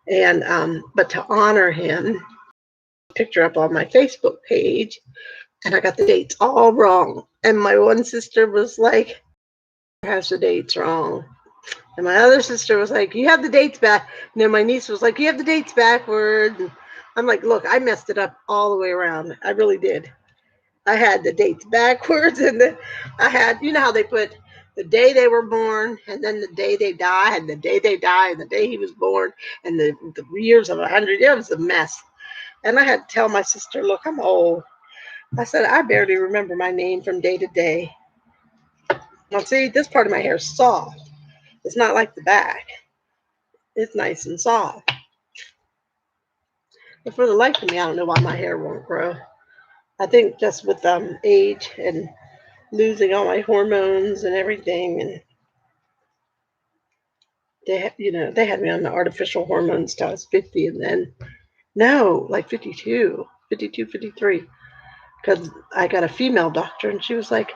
Speaker 1: And but to honor him, picture up on my Facebook page, and I got the dates all wrong. And my one sister was like, "Has the dates wrong?" And my other sister was like, "You have the dates back." And then my niece was like, "You have the dates backward." And I'm like, "Look, I messed it up all the way around. I really did. I had the dates backwards, and then I had, you know how they put the day they were born, and then the day they die, and the day they die, and the day he was born, and the years of 100. It was a mess. And I had to tell my sister, "Look, I'm old." I said, "I barely remember my name from day to day." Now, see, this part of my hair is soft. It's not like the back. It's nice and soft. But for the life of me, I don't know why my hair won't grow. I think just with age and losing all my hormones and everything, and they had me on the artificial hormones till I was 50, and then no, like 52, 52, 53, because I got a female doctor, and she was like,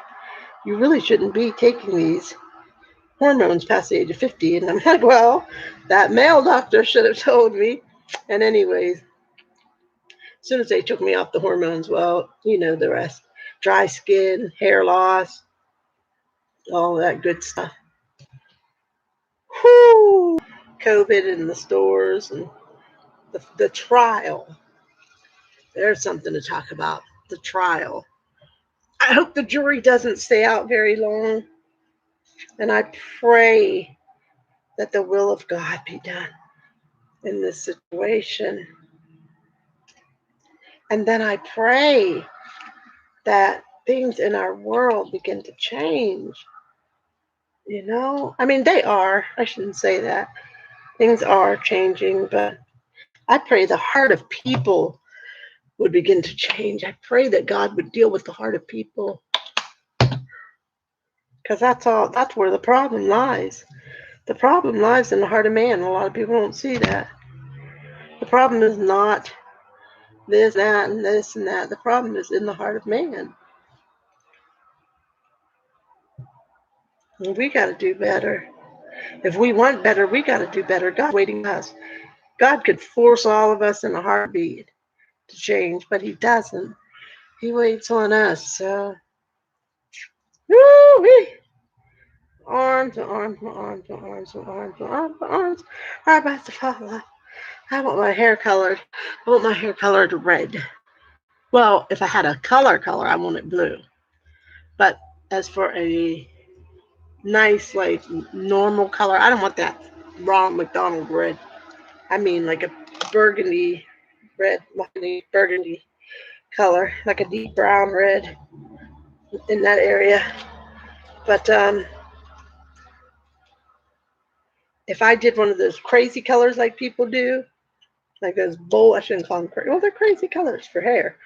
Speaker 1: "You really shouldn't be taking these hormones past the age of 50." And I'm like, "Well, that male doctor should have told me." And anyways, as soon as they took me off the hormones, well, you know the rest. Dry skin, hair loss, all that good stuff. Whoo! COVID in the stores and the trial. There's something to talk about. The trial. I hope the jury doesn't stay out very long. And I pray that the will of God be done in this situation. And then I pray that things in our world begin to change. I mean, they are. I shouldn't say that. Things are changing, but I pray the heart of people would begin to change. I pray that God would deal with the heart of people, because that's where the problem lies. The problem lies in the heart of man. A lot of people don't see that. The problem is not this, that, and this and that. The problem is in the heart of man. And we got to do better. If we want better, we got to do better. God's waiting on us. God could force all of us in a heartbeat to change, but He doesn't. He waits on us. So, woo-wee. Arms, arms, arms, arms, arms, arms, arms. I'm about to fall off. I want my hair colored. I want my hair colored red. Well, if I had a color, I want it blue. But as for a nice, like normal color, I don't want that raw McDonald red. I mean, like a burgundy red, burgundy color, like a deep brown red in that area. But if I did one of those crazy colors like people do, like those bold, I shouldn't call them crazy. Well, they're crazy colors for hair.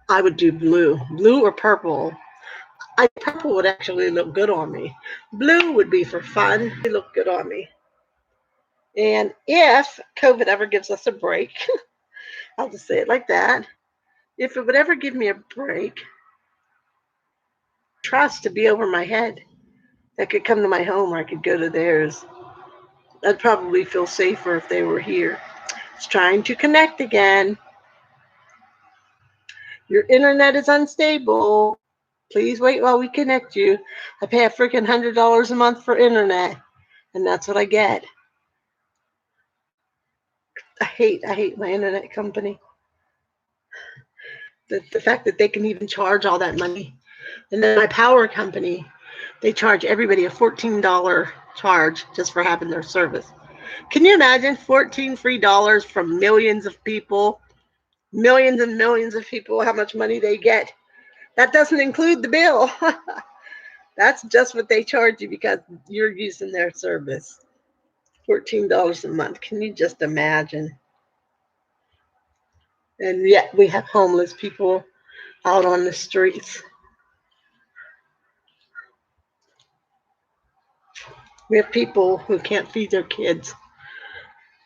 Speaker 1: I would do blue or purple. Purple would actually look good on me. Blue would be for fun. It look good on me. And if COVID ever gives us a break, I'll just say it like that. If it would ever give me a break, trust to be over my head that could come to my home or I could go to theirs. I'd probably feel safer if they were here. It's trying to connect again. Your internet is unstable. Please wait while we connect you. I pay a freaking $100 a month for internet, and that's what I get. I hate my internet company. The fact that they can even charge all that money. And then my power company, they charge everybody a $14 charge just for having their service. Can you imagine $14 free from millions of people, millions and millions of people, how much money they get? That doesn't include the bill. That's just what they charge you because you're using their service. $14 a month. Can you just imagine? And yet we have homeless people out on the streets. We have people who can't feed their kids.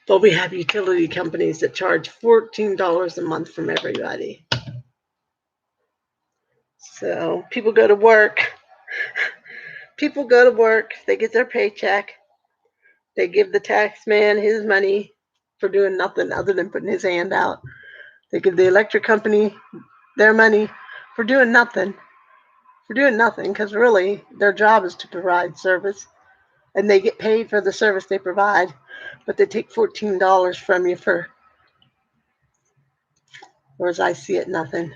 Speaker 1: But we have utility companies that charge $14 a month from everybody. So people go to work. People go to work. They get their paycheck. They give the tax man his money for doing nothing other than putting his hand out. They give the electric company their money for doing nothing. Because really their job is to provide service. And they get paid for the service they provide. But they take $14 from you for, or as I see it, nothing.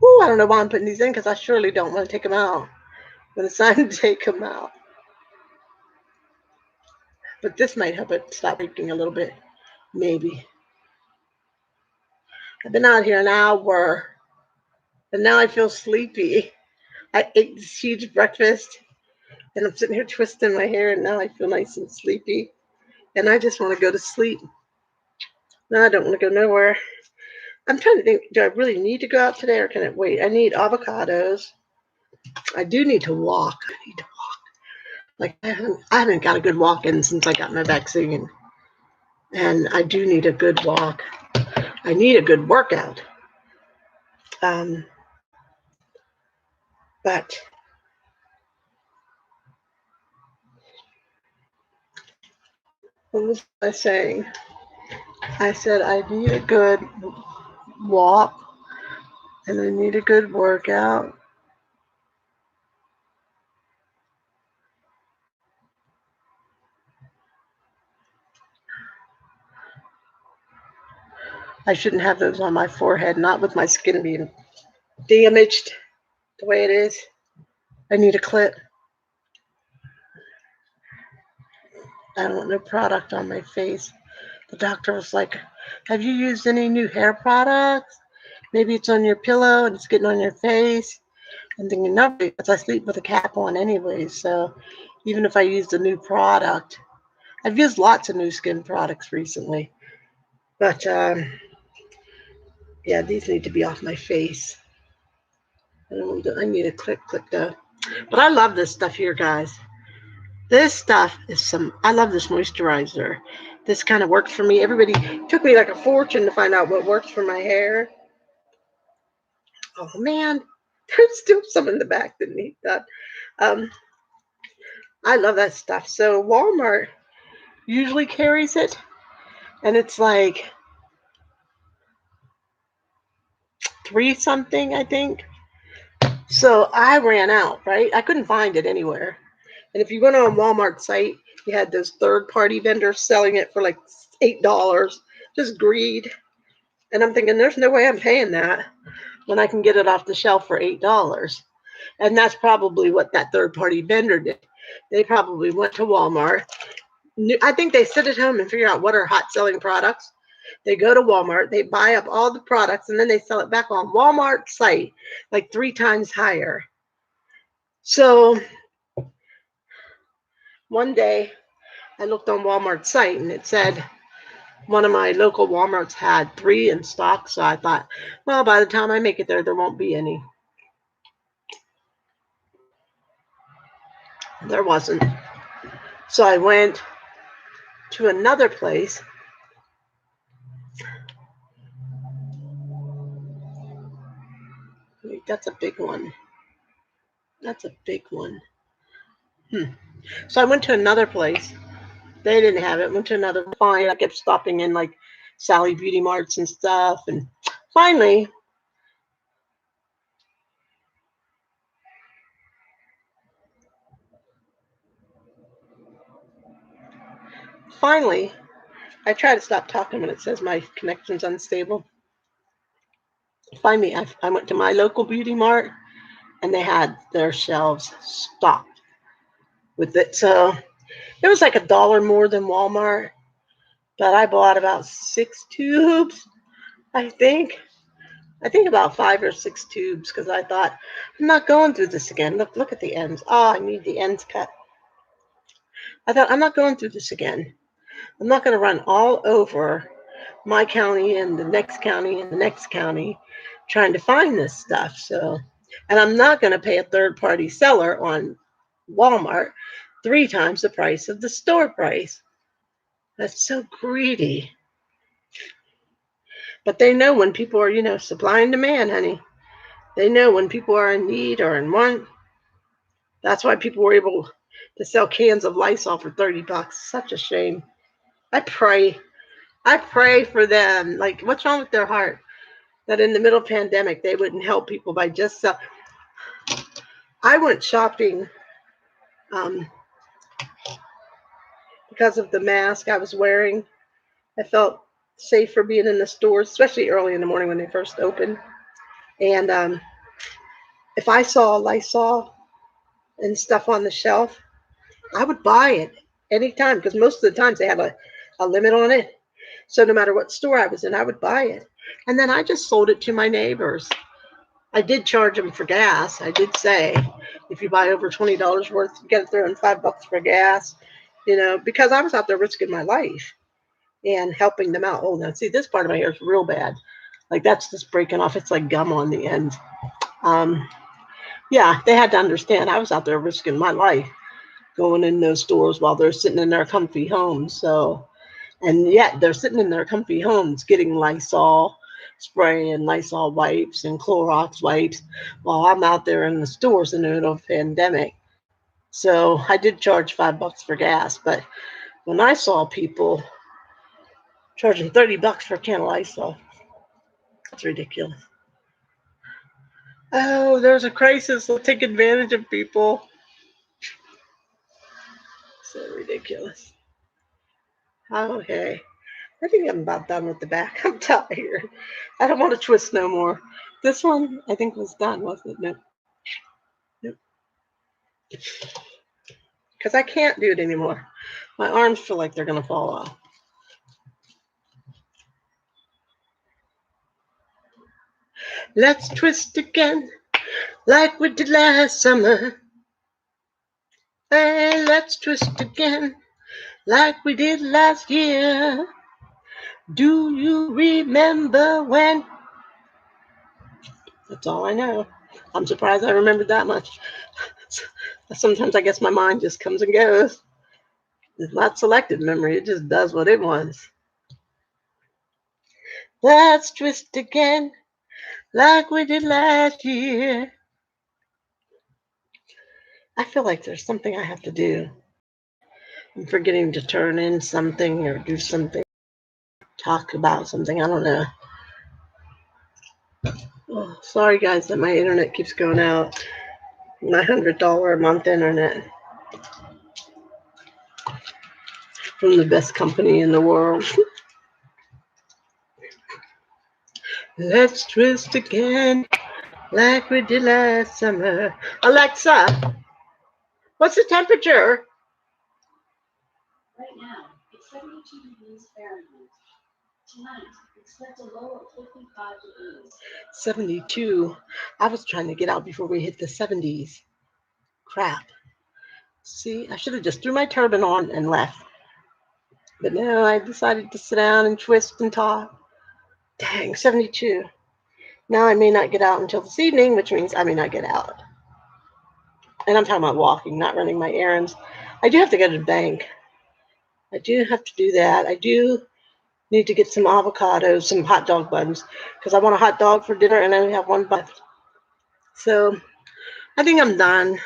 Speaker 1: Ooh, I don't know why I'm putting these in because I surely don't want to take them out. When it's time to take them out. But this might help it stop breaking a little bit. Maybe. I've been out here an hour. And now I feel sleepy. I ate this huge breakfast. And I'm sitting here twisting my hair. And now I feel nice and sleepy. And I just want to go to sleep. No, I don't want to go nowhere. I'm trying to think, do I really need to go out today or can it wait? I need avocados. I do need to walk. Like I haven't got a good walk in since I got my vaccine. And I do need a good walk. I need a good workout. But what was I saying? I said I need a good walk and I need a good workout. I shouldn't have those on my forehead, not with my skin being damaged the way it is. I need a clip. I don't want no product on my face. The doctor was like, have you used any new hair products? Maybe it's on your pillow and it's getting on your face. I'm thinking, no, because I sleep with a cap on anyway. So even if I used a new product, I've used lots of new skin products recently. But yeah, these need to be off my face. I need a clip though. But I love this stuff here, guys. This stuff is I love this moisturizer. This kind of works for me. Everybody took me like a fortune to find out what works for my hair. Oh man, there's still some in the back that need that. Um, I love that stuff. So Walmart usually carries it, and it's like $3 something, I think. So I ran out, right? I couldn't find it anywhere. And if you went on Walmart site, you had those third-party vendors selling it for like $8. Just greed. And I'm thinking, there's no way I'm paying that when I can get it off the shelf for $8. And that's probably what that third-party vendor did. They probably went to Walmart. I think they sit at home and figure out what are hot-selling products. They go to Walmart, they buy up all the products, and then they sell it back on Walmart's site like 3 times higher. So one day I looked on Walmart's site and it said one of my local Walmarts had 3 in stock. So I thought, well, by the time I make it there won't be any. There wasn't. So I went to another place. Wait, that's a big one. That's a big one. So I went to another place. They didn't have it. Went to another fine. I kept stopping in like Sally Beauty Marts and stuff. And finally, I try to stop talking when it says my connection's unstable. Finally, I went to my local Beauty Mart and they had their shelves stocked with it. So it was like $1 more than Walmart, but I bought about 6 tubes, I think. I think about 5 or 6 tubes because I thought, I'm not going through this again. Look at the ends. Oh, I need the ends cut. I thought, I'm not going through this again. I'm not going to run all over my county and the next county and the next county trying to find this stuff. So, and I'm not going to pay a third-party seller on Walmart 3 times the price of the store price. That's so greedy. But they know when people are, supply and demand, honey. They know when people are in need or in want. That's why people were able to sell cans of Lysol for $30. Such a shame. I pray for them. Like, what's wrong with their heart? That in the middle of the pandemic, they wouldn't help people by just selling. I went shopping because of the mask I was wearing. I felt safer being in the stores, especially early in the morning when they first opened. And if I saw Lysol and stuff on the shelf, I would buy it anytime because most of the times they had a limit on it. So no matter what store I was in, I would buy it. And then I just sold it to my neighbors. I did charge them for gas. I did say, if you buy over $20 worth, you get it there in $5 for gas, because I was out there risking my life and helping them out. Oh, now see, this part of my hair is real bad. Like that's just breaking off. It's like gum on the end. Yeah, they had to understand I was out there risking my life going in those stores while they're sitting in their comfy homes. So, and yet they're sitting in their comfy homes getting Lysol spray and Lysol wipes and Clorox wipes while I'm out there in the stores in the middle of a pandemic. So I did charge $5 for gas, but when I saw people charging $30 for a can of Lysol, that's ridiculous. Oh, there's a crisis. They'll take advantage of people. So ridiculous. Okay. I think I'm about done with the back. I'm tired. I don't want to twist no more. This one, I think, was done, wasn't it? Nope. Because I can't do it anymore. My arms feel like they're going to fall off. Let's twist again like we did last summer. Hey, let's twist again like we did last year. Do you remember when? That's all I know. I'm surprised I remembered that much. Sometimes I guess my mind just comes and goes. It's not selective memory. It just does what it wants. Let's twist again like we did last year. I feel like there's something I have to do. I'm forgetting to turn in something or do something, talk about something. I don't know. Oh, sorry, guys, that my internet keeps going out. My $100 a month internet from the best company in the world. Let's twist again like we did last summer. Alexa, what's the temperature?
Speaker 2: Right now, it's 72 degrees Fahrenheit. Tonight, expect a low of 55 degrees.
Speaker 1: 72. I was trying to get out before we hit the 70s. Crap. See, I should have just threw my turban on and left. But no, I decided to sit down and twist and talk. Dang, 72. Now I may not get out until this evening, which means I may not get out. And I'm talking about walking, not running my errands. I do have to go to the bank. I do have to do that. I do need to get some avocados, some hot dog buns, because I want a hot dog for dinner and I only have one bun. So I think I'm done.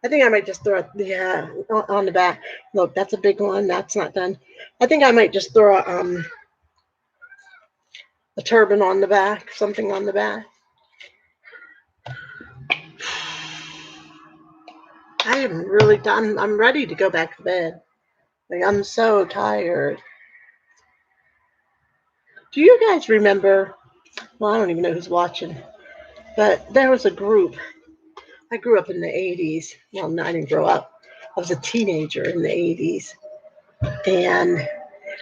Speaker 1: I think I might just throw it, yeah, on the back. Look, that's a big one. That's not done. I think I might just throw a turban on the back, something on the back. I am really done. I'm ready to go back to bed. Like, I'm so tired. Do you guys remember? Well, I don't even know who's watching, but there was a group. I grew up in the 80s. Well, no, I didn't grow up. I was a teenager in the 80s. And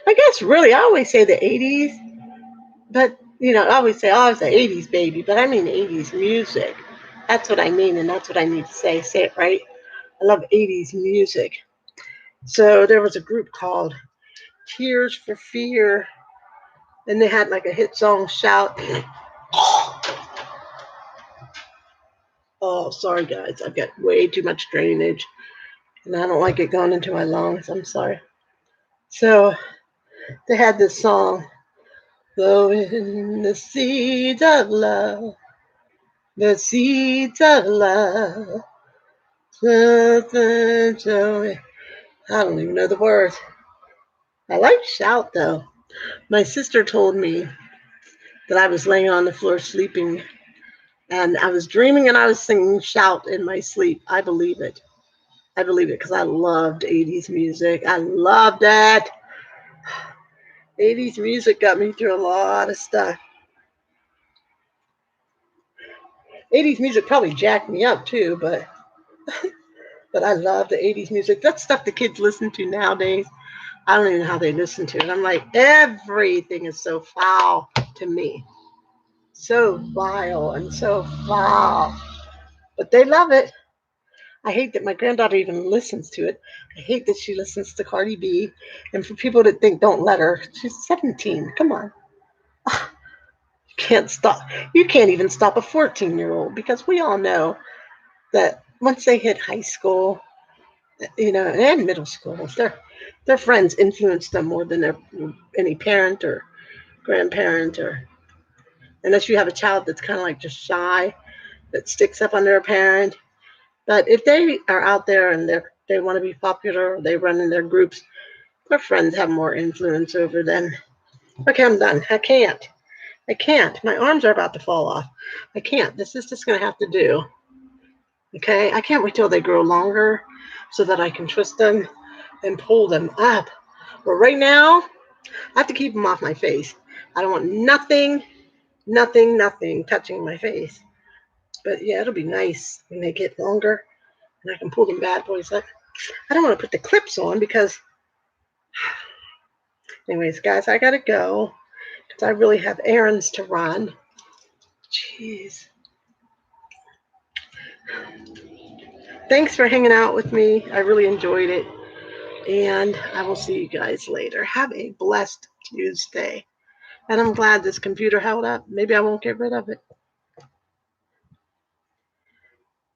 Speaker 1: I guess really, I always say the 80s, but I always say, oh, I was an 80s baby, but I mean 80s music. That's what I mean, and that's what I need to say. Say it right. I love 80s music. So there was a group called Tears for Fear, and they had like a hit song, Shout. Oh, sorry, guys. I've got way too much drainage, and I don't like it going into my lungs. I'm sorry. So they had this song, Blowing the Seeds of Love, the Seeds of Love. I don't even know the words. I like Shout, though. My sister told me that I was laying on the floor sleeping, and I was dreaming and I was singing Shout in my sleep. I believe it. I believe it because I loved 80s music. I loved it. 80s music got me through a lot of stuff. 80s music probably jacked me up too, but I love the 80s music. That's stuff the kids listen to nowadays. I don't even know how they listen to it. I'm like, everything is so foul to me. So vile and so foul. But they love it. I hate that my granddaughter even listens to it. I hate that she listens to Cardi B. And for people that think don't let her, she's 17. Come on. You can't stop. You can't even stop a 14-year-old because we all know that once they hit high school, and middle school, their friends influence them more than any parent or grandparent, or unless you have a child that's kind of like just shy, that sticks up under a parent. But if they are out there and they want to be popular, or they run in their groups, their friends have more influence over them. Okay, I'm done. I can't. My arms are about to fall off. I can't. This is just going to have to do. Okay, I can't wait till they grow longer so that I can twist them and pull them up. But right now, I have to keep them off my face. I don't want nothing touching my face. But yeah, it'll be nice when they get longer and I can pull them bad boys up. I don't want to put the clips on because, anyways, guys, I gotta go because I really have errands to run. Jeez. Thanks for hanging out with me. I really enjoyed it. And I will see you guys later. Have a blessed Tuesday. And I'm glad this computer held up. Maybe I won't get rid of it.